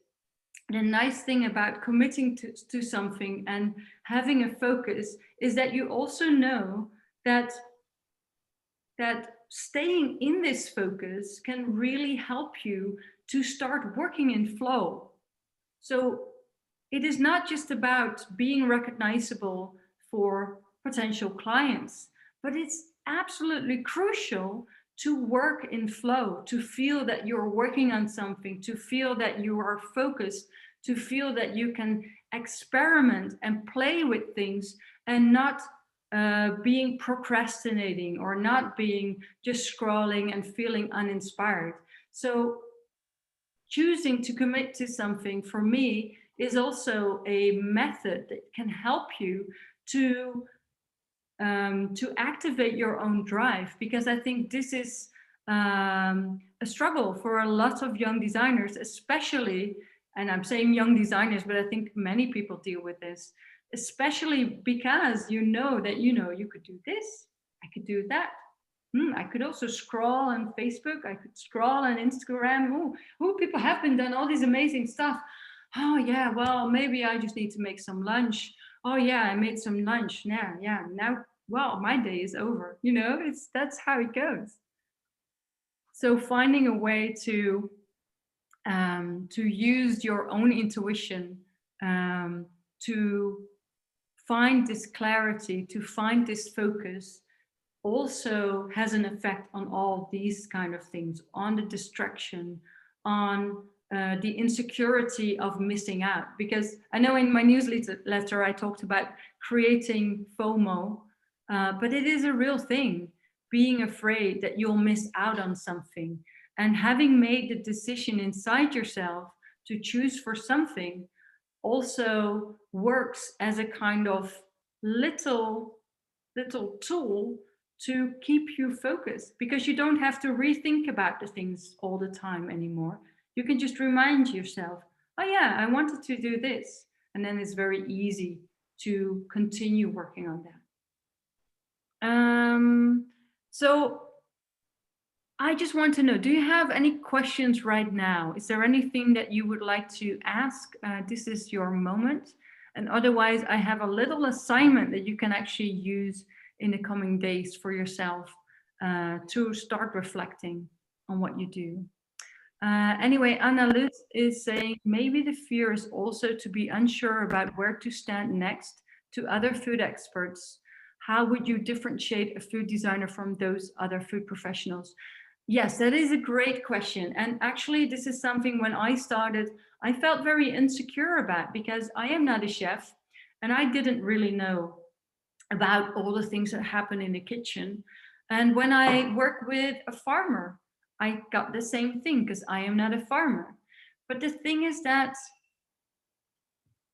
The nice thing about committing to something and having a focus is that you also know that staying in this focus can really help you to start working in flow. So it is not just about being recognizable for potential clients, but it's absolutely crucial to work in flow, to feel that you're working on something, to feel that you are focused, to feel that you can experiment and play with things, and not being procrastinating, or not being just scrolling and feeling uninspired. So choosing to commit to something, for me, is also a method that can help you to activate your own drive, because I think this is a struggle for a lot of young designers, especially, and I'm saying young designers, but I think many people deal with this, especially because you know that you could do this, I could do that. I could also scroll on Facebook, I could scroll on Instagram. Oh, people have been done all this amazing stuff. Oh yeah, well, maybe I just need to make some lunch. Oh yeah, I made some lunch. Yeah, now, well, my day is over. You know, that's how it goes. So finding a way to use your own intuition, to find this clarity, to find this focus, also has an effect on all these kind of things, on the distraction, on the insecurity of missing out. Because I know in my newsletter I talked about creating FOMO, but it is a real thing, being afraid that you'll miss out on something. And having made the decision inside yourself to choose for something also works as a kind of little tool to keep you focused, because you don't have to rethink about the things all the time anymore. You can just remind yourself, oh yeah, I wanted to do this. And then it's very easy to continue working on that. So I just want to know, do you have any questions right now? Is there anything that you would like to ask? This is your moment. And otherwise, I have a little assignment that you can actually use in the coming days for yourself to start reflecting on what you do. Anyway, Anna Lutz is saying, maybe the fear is also to be unsure about where to stand next to other food experts. How would you differentiate a food designer from those other food professionals? Yes, that is a great question. And actually, this is something when I started, I felt very insecure about, because I am not a chef. And I didn't really know about all the things that happen in the kitchen. And when I work with a farmer, I got the same thing because I am not a farmer. But the thing is that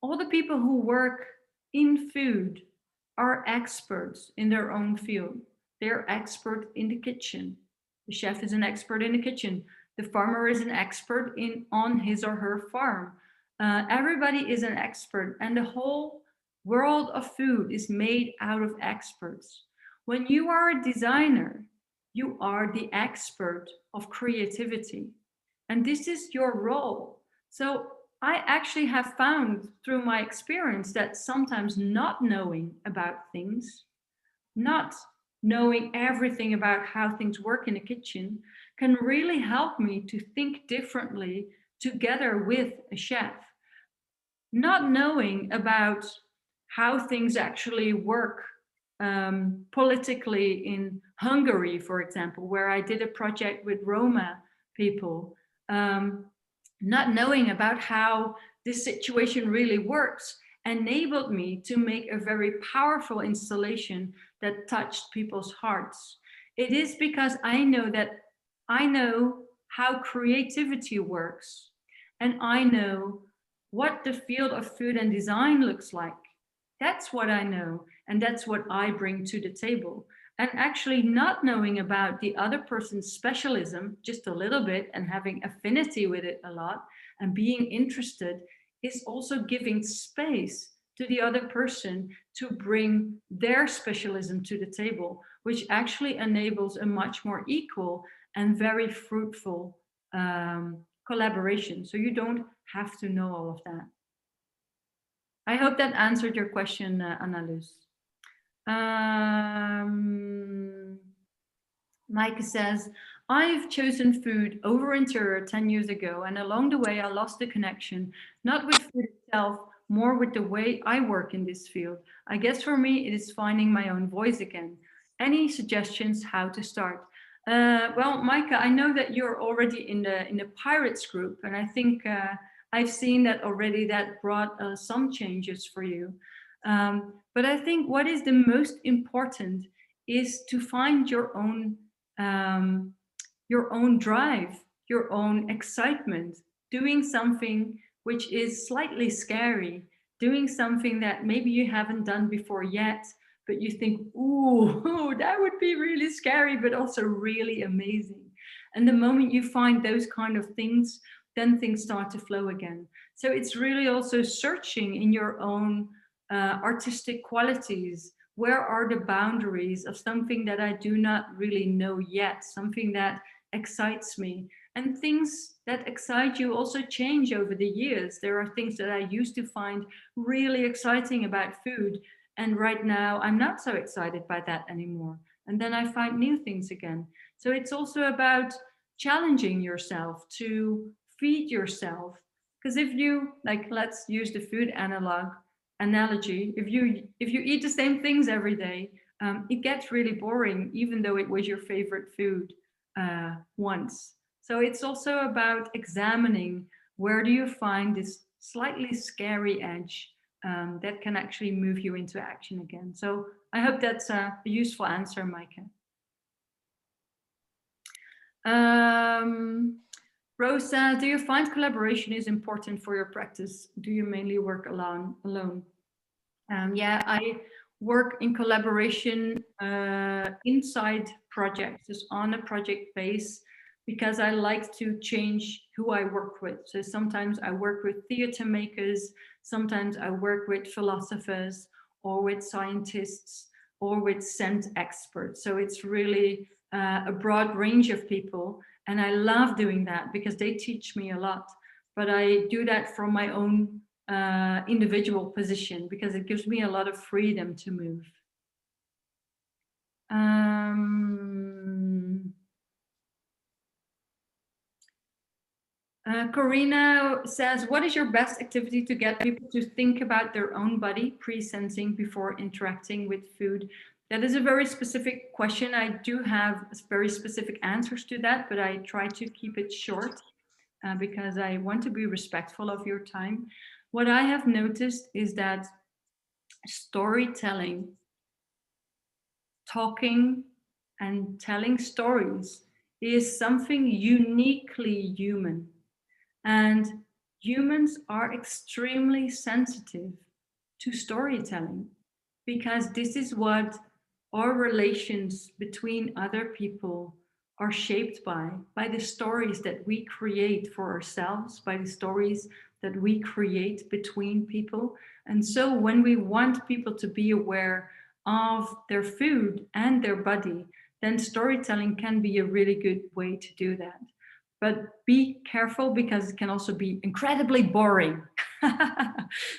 all the people who work in food are experts in their own field. They're expert in the kitchen. The chef is an expert in the kitchen. The farmer is an expert on his or her farm. Everybody is an expert, and the whole world of food is made out of experts. When you are a designer, you are the expert of creativity, and this is your role. So I actually have found through my experience that sometimes not knowing about things, not knowing everything about how things work in the kitchen, can really help me to think differently together with a chef. Not knowing about how things actually work politically in Hungary, for example, where I did a project with Roma people, not knowing about how this situation really works enabled me to make a very powerful installation that touched people's hearts. It is because I know how creativity works, and I know what the field of food and design looks like. That's what I know, and that's what I bring to the table. And actually not knowing about the other person's specialism just a little bit and having affinity with it a lot and being interested is also giving space to the other person to bring their specialism to the table, which actually enables a much more equal and very fruitful collaboration. So you don't have to know all of that. I hope that answered your question, Annaluz. Mike says, I've chosen food over interior 10 years ago, and along the way I lost the connection, not with food itself, more with the way I work in this field. I guess for me, it is finding my own voice again. Any suggestions how to start? Well, Micah, I know that you're already in the Pirates group, and I think I've seen that already. That brought some changes for you. But I think what is the most important is to find your own drive, your own excitement, doing something which is slightly scary, doing something that maybe you haven't done before yet, but you think, ooh, that would be really scary, but also really amazing. And the moment you find those kind of things, then things start to flow again. So it's really also searching in your own artistic qualities. Where are the boundaries of something that I do not really know yet, something that excites me? And things that excite you also change over the years. There are things that I used to find really exciting about food, and right now I'm not so excited by that anymore. And then I find new things again. So it's also about challenging yourself to feed yourself. Because if you, like, let's use the food analogy, if you eat the same things every day, it gets really boring, even though it was your favorite food once. So it's also about examining where do you find this slightly scary edge that can actually move you into action again. So I hope that's a useful answer, Micah. Rose says, do you find collaboration is important for your practice? Do you mainly work alone? Yeah, I work in collaboration inside projects, just on a project base, because I like to change who I work with. So sometimes I work with theater makers, sometimes I work with philosophers or with scientists or with scent experts. So it's really a broad range of people. And I love doing that because they teach me a lot. But I do that from my own individual position because it gives me a lot of freedom to move. Corina says, what is your best activity to get people to think about their own body pre-sensing before interacting with food? That is a very specific question. I do have very specific answers to that, but I try to keep it short because I want to be respectful of your time. What I have noticed is that storytelling, talking and telling stories is something uniquely human. And humans are extremely sensitive to storytelling because this is what our relations between other people are shaped by the stories that we create for ourselves, by the stories that we create between people. And so when we want people to be aware of their food and their body, then storytelling can be a really good way to do that. But be careful because it can also be incredibly boring.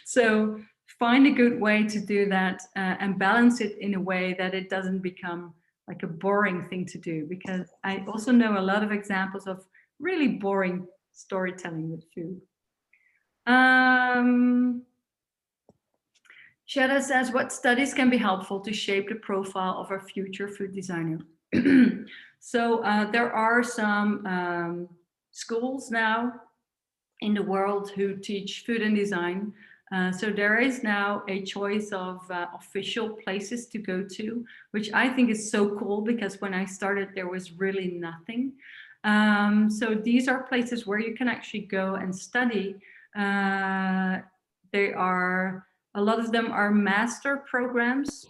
So find a good way to do that and balance it in a way that it doesn't become like a boring thing to do, because I also know a lot of examples of really boring storytelling with food. Shada says, what studies can be helpful to shape the profile of a future food designer? So there are some schools now in the world who teach food and design. So there is now a choice of official places to go to, which I think is so cool because when I started, there was really nothing. So these are places where you can actually go and study. They are, a lot of them are master programs.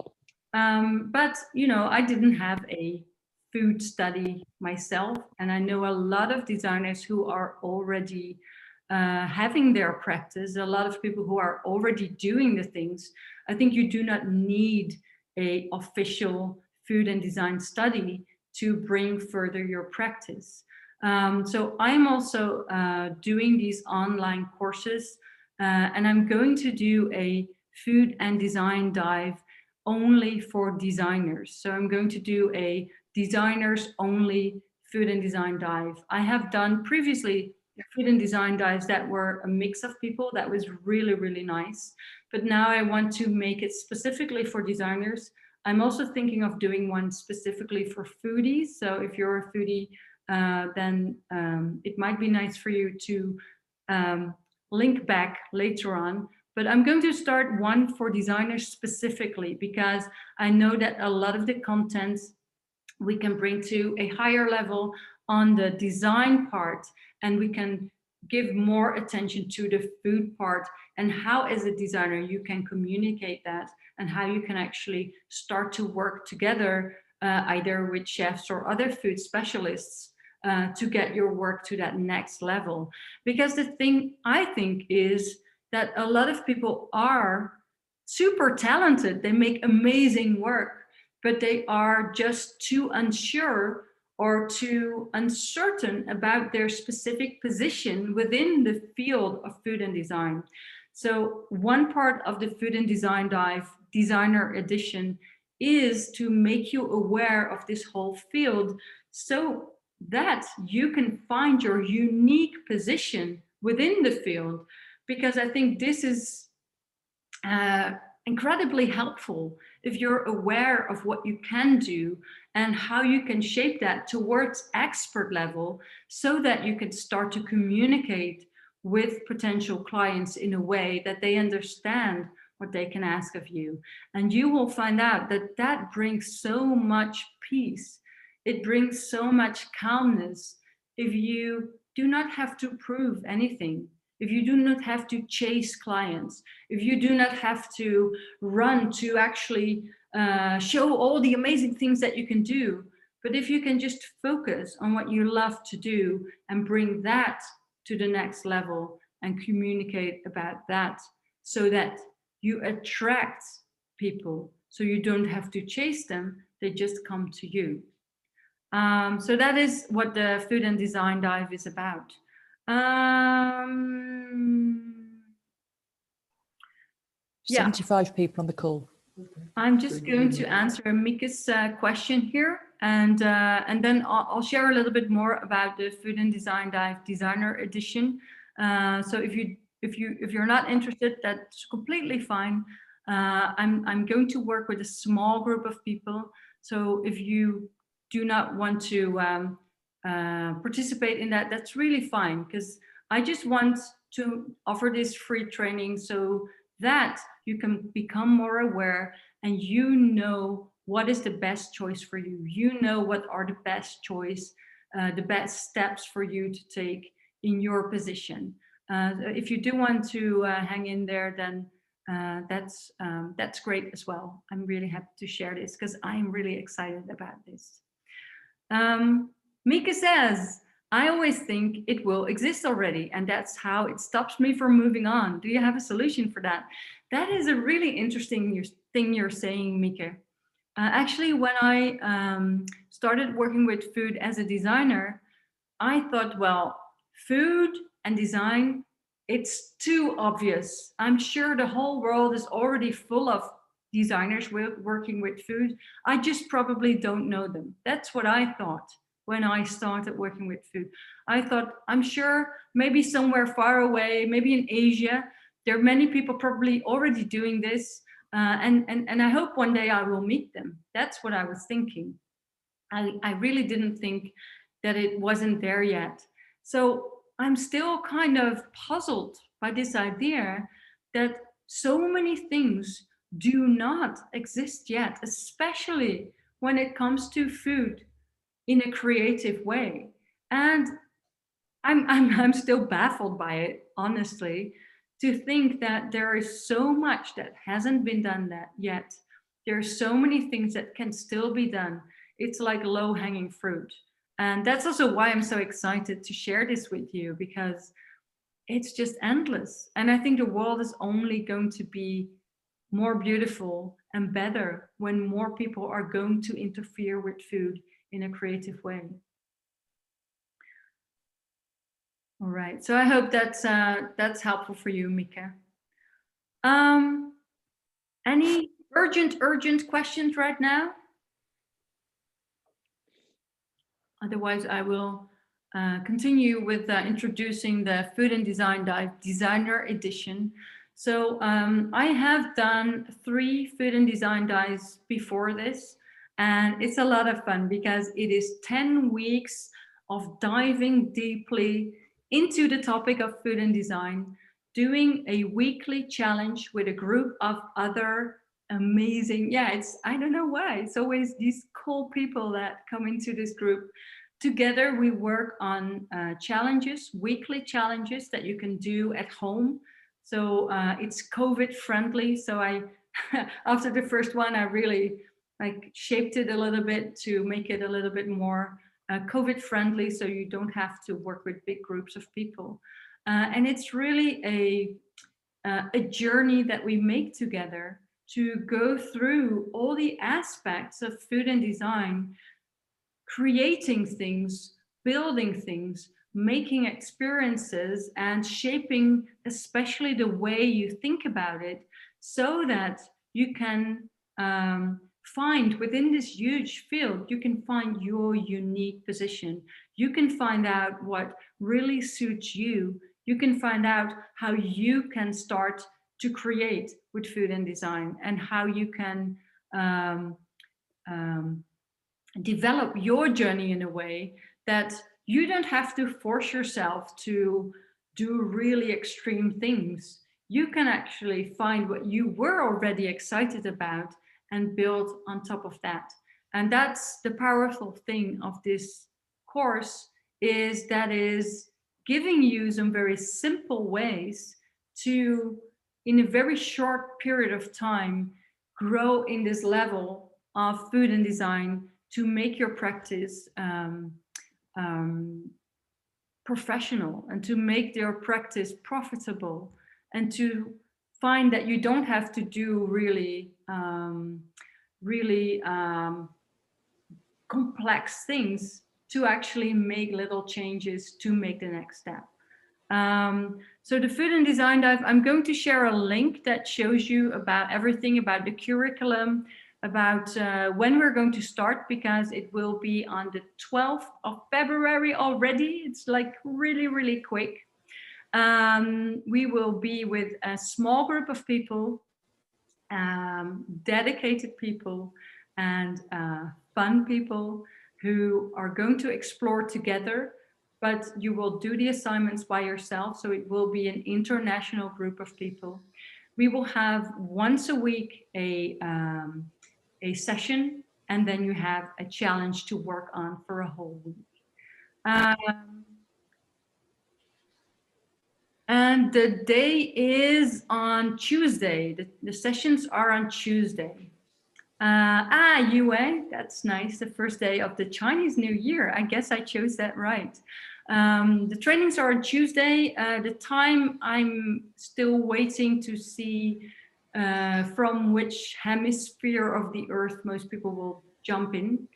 But, you know, I didn't have a food study myself. And I know a lot of designers who are already having their practice, a lot of people who are already doing the things. I think you do not need a official food and design study to bring further your practice. So I'm also doing these online courses and I'm going to do a food and design dive only for designers. So I'm going to do a designers only food and design dive. I have done previously food and design dives that were a mix of people. That was really, really nice. But now I want to make it specifically for designers. I'm also thinking of doing one specifically for foodies. So if you're a foodie, then it might be nice for you to link back later on. But I'm going to start one for designers specifically because I know that a lot of the content we can bring to a higher level on the design part, and we can give more attention to the food part and how as a designer you can communicate that and how you can actually start to work together either with chefs or other food specialists to get your work to that next level. Because the thing I think is that a lot of people are super talented, they make amazing work, but they are just too unsure or too uncertain about their specific position within the field of food and design. So one part of the Food and Design Dive Designer Edition is to make you aware of this whole field so that you can find your unique position within the field. Because I think this is incredibly helpful if you're aware of what you can do and how you can shape that towards expert level so that you can start to communicate with potential clients in a way that they understand what they can ask of you. And you will find out that that brings so much peace. It brings so much calmness if you do not have to prove anything. If you do not have to chase clients, if you do not have to run to actually show all the amazing things that you can do, but if you can just focus on what you love to do and bring that to the next level and communicate about that so that you attract people, so you don't have to chase them, they just come to you. So that is what the Food and Design Dive is about. 75 people on the call. I'm just going to answer Mika's question here, and then I'll share a little bit more about the Food and Design Dive Designer Edition. So if you're not interested, that's completely fine. I'm going to work with a small group of people. So if you do not want to participate in that, that's really fine, because I just want to offer this free training so that you can become more aware, and you know what is the best choice for you. You know what are the best choice, the best steps for you to take in your position. If you do want to hang in there, then that's great as well. I'm really happy to share this because I'm really excited about this. Mika says, I always think it will exist already, and that's how it stops me from moving on. Do you have a solution for that? That is a really interesting thing you're saying, Mika. Actually, when I started working with food as a designer, I thought, well, food and design, it's too obvious. I'm sure the whole world is already full of designers working with food. I just probably don't know them. That's what I thought when I started working with food. I thought, I'm sure maybe somewhere far away, maybe in Asia, there are many people probably already doing this. And I hope one day I will meet them. That's what I was thinking. I really didn't think that it wasn't there yet. So I'm still kind of puzzled by this idea that so many things do not exist yet, especially when it comes to food in a creative way. And I'm still baffled by it, honestly, to think that there is so much that hasn't been done that yet. There are so many things that can still be done. It's like low-hanging fruit. And that's also why I'm so excited to share this with you, because it's just endless. And I think the world is only going to be more beautiful and better when more people are going to interfere with food in a creative way. All right, so I hope that's helpful for you, Mika. Any urgent questions right now? Otherwise, I will continue with introducing the Food and Design Dive Designer Edition. So I have done 3 Food and Design Dives before this, and it's a lot of fun because it is 10 weeks of diving deeply into the topic of food and design, doing a weekly challenge with a group of other amazing, I don't know why, it's always these cool people that come into this group. Together we work on challenges, weekly challenges that you can do at home. So it's COVID friendly. So I, after the first one, I really shaped it a little bit to make it a little bit more COVID friendly, so you don't have to work with big groups of people. And it's really a journey that we make together to go through all the aspects of food and design, creating things, building things, making experiences, and shaping especially the way you think about it, so that you can find within this huge field, you can find your unique position. You can find out what really suits you. You can find out how you can start to create with food and design, and how you can develop your journey in a way that you don't have to force yourself to do really extreme things. You can actually find what you were already excited about and build on top of that. And that's the powerful thing of this course, is that is giving you some very simple ways to, in a very short period of time, grow in this level of food and design, to make your practice professional, and to make your practice profitable, and to find that you don't have to do really complex things to actually make little changes to make the next step. So the Food and Design Dive, I'm going to share a link that shows you about everything about the curriculum, about when we're going to start, because it will be on the 12th of February already. It's like really, really quick. We will be with a small group of people, dedicated people, and fun people who are going to explore together, but you will do the assignments by yourself. So it will be an international group of people. we will have once a week a session, and then you have a challenge to work on for a whole week. And the day is on Tuesday. The sessions are on Tuesday. Yue, that's nice. The first day of the Chinese New Year. I guess I chose that right. The trainings are on Tuesday. The time I'm still waiting to see from which hemisphere of the Earth most people will jump in,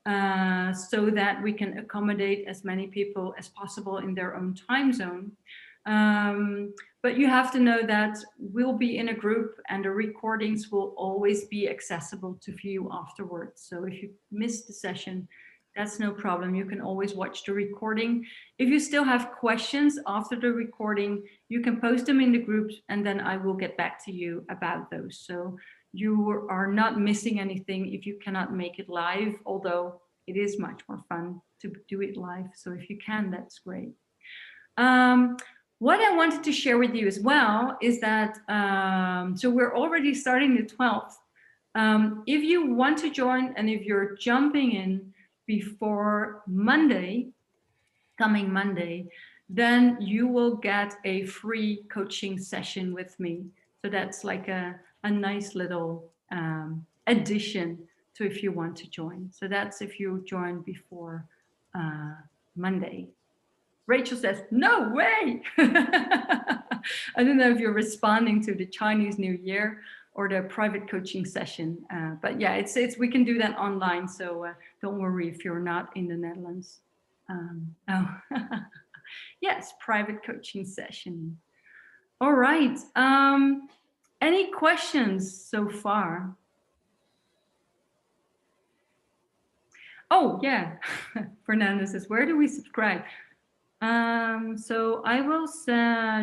so that we can accommodate as many people as possible in their own time zone. But you have to know that we'll be in a group and the recordings will always be accessible to view afterwards. So if you miss the session, that's no problem. You can always watch the recording. If you still have questions after the recording, you can post them in the groups and then I will get back to you about those. So you are not missing anything if you cannot make it live, although it is much more fun to do it live. So if you can, that's great. What I wanted to share with you as well is that, so we're already starting the 12th. If you want to join and if you're jumping in before Monday, coming Monday, then you will get a free coaching session with me. So that's like a nice little addition to if you want to join. So that's if you join before Monday. Rachel says, no way. I don't know if you're responding to the Chinese New Year or the private coaching session. But yeah, it's we can do that online. So don't worry if you're not in the Netherlands. Yes, private coaching session. All right. Any questions so far? Oh, yeah. Fernando says, where do we subscribe? So I will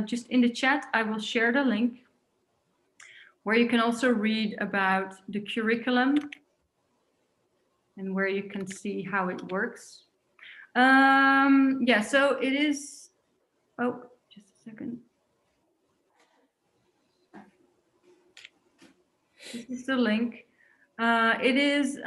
just in the chat, I will share the link where you can also read about the curriculum and where you can see how it works. Yeah, so it is, oh, just a second. This is the link. It is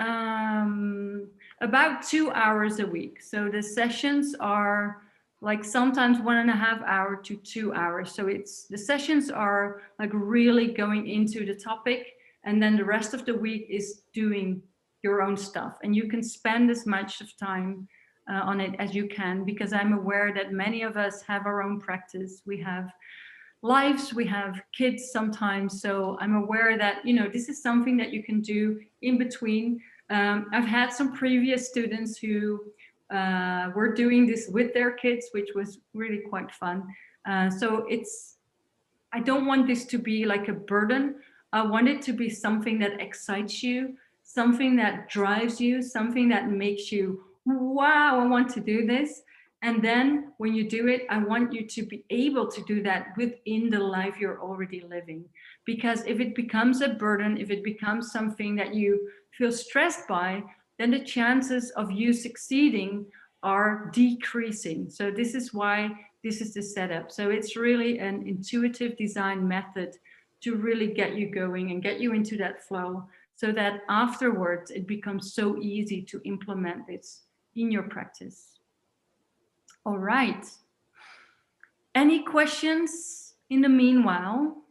about 2 hours a week. So the sessions are like sometimes 1.5 hours to 2 hours. So the sessions are like really going into the topic, and then the rest of the week is doing your own stuff. And you can spend as much of time on it as you can, because I'm aware that many of us have our own practice. We have lives, we have kids sometimes. So I'm aware that, you know, this is something that you can do in between. I've had some previous students who were doing this with their kids, which was really quite fun. So I don't want this to be like a burden. I want it to be something that excites you, something that drives you, something that makes you, wow, I want to do this. And then when you do it, I want you to be able to do that within the life you're already living. Because if it becomes a burden, if it becomes something that you feel stressed by, then the chances of you succeeding are decreasing. So this is why this is the setup. So it's really an intuitive design method to really get you going and get you into that flow, so that afterwards it becomes so easy to implement this in your practice. All right. Any questions in the meanwhile?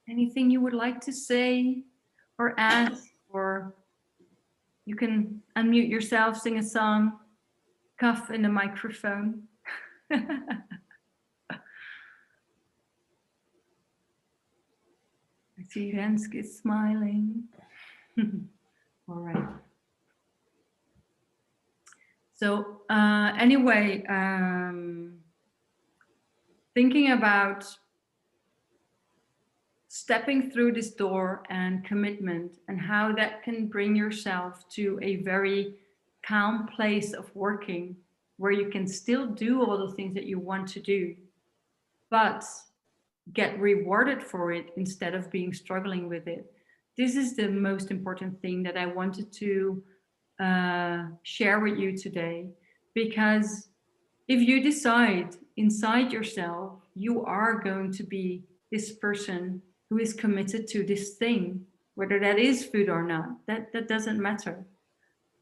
Anything you would like to say or ask, or you can unmute yourself, sing a song, cough in the microphone. I see Renske is smiling. All right. So anyway, thinking about stepping through this door and commitment, and how that can bring yourself to a very calm place of working, where you can still do all the things that you want to do, but get rewarded for it instead of being struggling with it. This is the most important thing that I wanted to share with you today, because if you decide inside yourself you are going to be this person who is committed to this thing, whether that is food or not, that doesn't matter.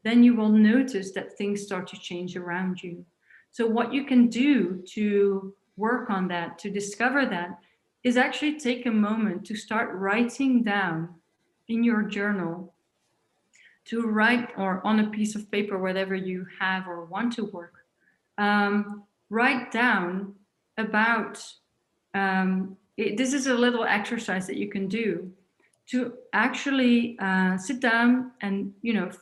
Then you will notice that things start to change around you. So what you can do to work on that, to discover that, is actually take a moment to start writing down in your journal, to write, or on a piece of paper, whatever you have or want to work, write down about, this is a little exercise that you can do to actually sit down and,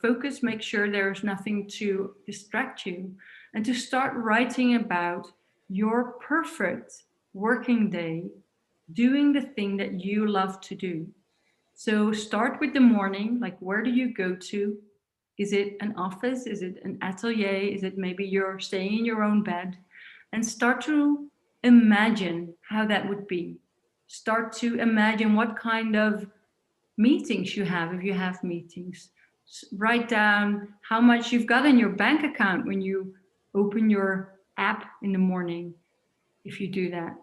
focus, make sure there's nothing to distract you, and to start writing about your perfect working day, doing the thing that you love to do. So start with the morning, like where do you go to? Is it an office? Is it an atelier? Is it maybe you're staying in your own bed? And start to imagine how that would be. Start to imagine what kind of meetings you have, if you have meetings. Write down how much you've got in your bank account when you open your app in the morning, if you do that.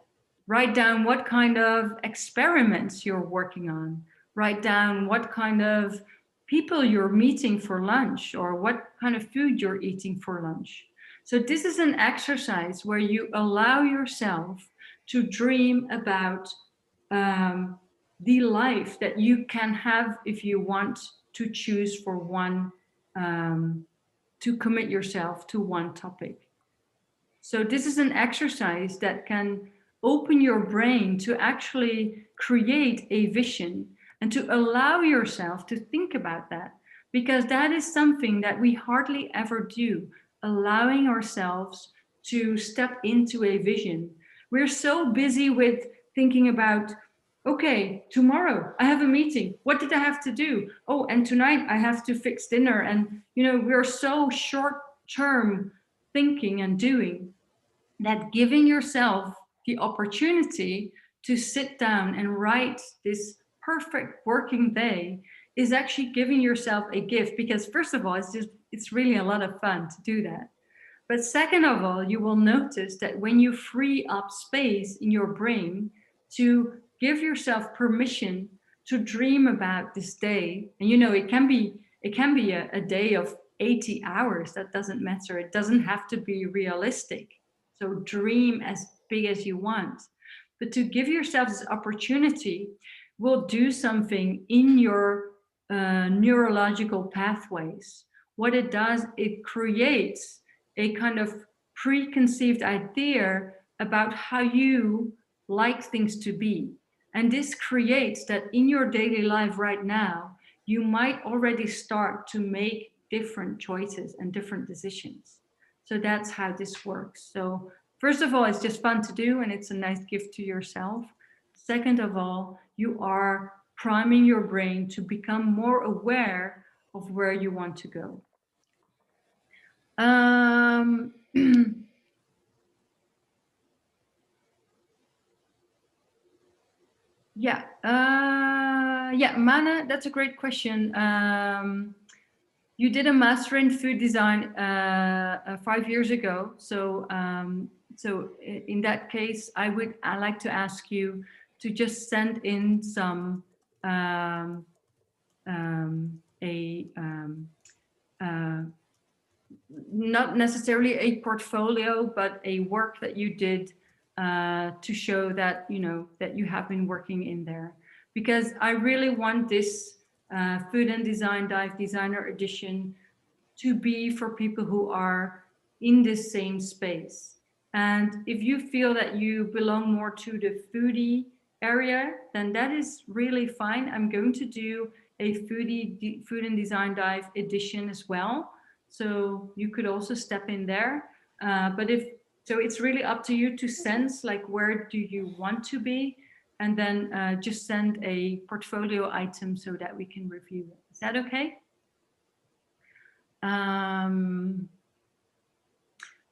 Write down what kind of experiments you're working on. Write down what kind of people you're meeting for lunch, or what kind of food you're eating for lunch. So this is an exercise where you allow yourself to dream about the life that you can have if you want to choose for one, to commit yourself to one topic. So this is an exercise that can open your brain to actually create a vision and to allow yourself to think about that, because that is something that we hardly ever do, allowing ourselves to step into a vision. We're so busy with thinking about, okay, tomorrow I have a meeting. What did I have to do? Oh, and tonight I have to fix dinner. And, we're so short-term thinking and doing that giving yourself the opportunity to sit down and write this perfect working day is actually giving yourself a gift, because first of all, it's really a lot of fun to do that. But second of all, you will notice that when you free up space in your brain to give yourself permission to dream about this day, and it can be a day of 80 hours, that doesn't matter. It doesn't have to be realistic. So dream as big as you want. But to give yourself this opportunity will do something in your neurological pathways. What it does, it creates a kind of preconceived idea about how you like things to be. And this creates that in your daily life right now, you might already start to make different choices and different decisions. So that's how this works. So first of all, it's just fun to do, and it's a nice gift to yourself. Second of all, you are priming your brain to become more aware of where you want to go. Yeah, Mana, that's a great question. You did a master in food design 5 years ago. So, so in that case, I like to ask you to just send in some not necessarily a portfolio, but a work that you did to show that that you have been working in there, because I really want this Food and Design Dive Designer Edition to be for people who are in this same space. And if you feel that you belong more to the foodie area, then that is really fine. I'm going to do a Food and Design Dive edition as well. So you could also step in there. So it's really up to you to sense, like, where do you want to be? And then just send a portfolio item so that we can review it. Is that okay?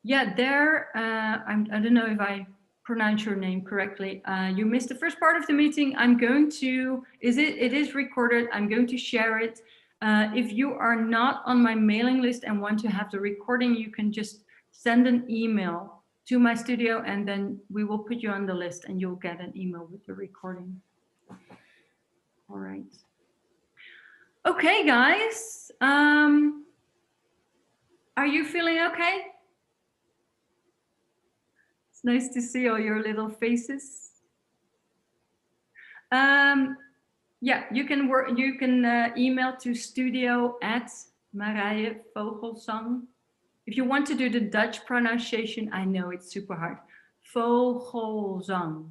Yeah, there, I don't know if I pronounce your name correctly. You missed the first part of the meeting. I'm going to, it is recorded. I'm going to share it. If you are not on my mailing list and want to have the recording, you can just send an email to my studio, and then we will put you on the list and you'll get an email with the recording. All right. Okay, guys. Are you feeling okay? It's nice to see all your little faces. Yeah, you can work. You can email to studio@MarijeVogelsang. If you want to do the Dutch pronunciation, I know it's super hard. Vogelzang,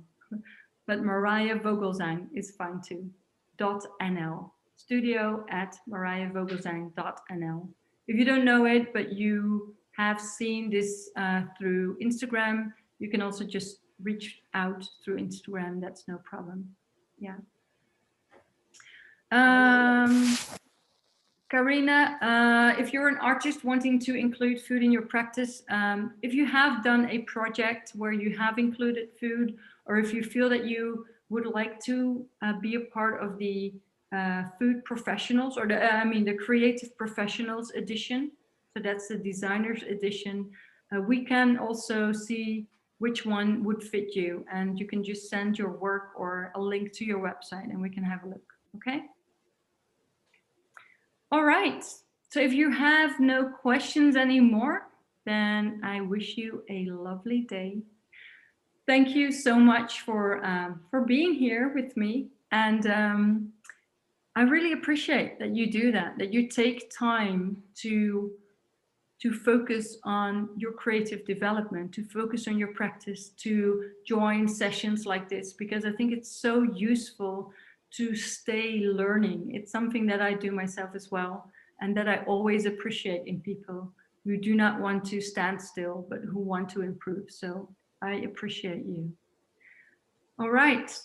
but Marije Vogelsang is fine too. .nl. Studio@MarijeVogelsang.nl. If you don't know it, but you have seen this through Instagram, you can also just reach out through Instagram. That's no problem. Yeah. Karina, if you're an artist wanting to include food in your practice, if you have done a project where you have included food, or if you feel that you would like to be a part of the food professionals, or the creative professionals edition, so that's the designers edition, we can also see which one would fit you, and you can just send your work or a link to your website and we can have a look. Okay. All right. So if you have no questions anymore, then I wish you a lovely day. Thank you so much for being here with me. And I really appreciate that you do that you take time to focus on your creative development, to focus on your practice, to join sessions like this, because I think it's so useful to stay learning. It's something that I do myself as well, and that I always appreciate in people who do not want to stand still, but who want to improve. So I appreciate you. All right.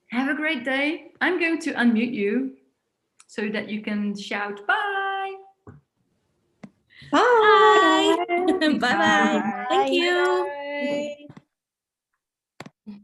Have a great day. I'm going to unmute you so that you can shout bye. Bye. Bye. Bye. Bye. Thank you. Bye.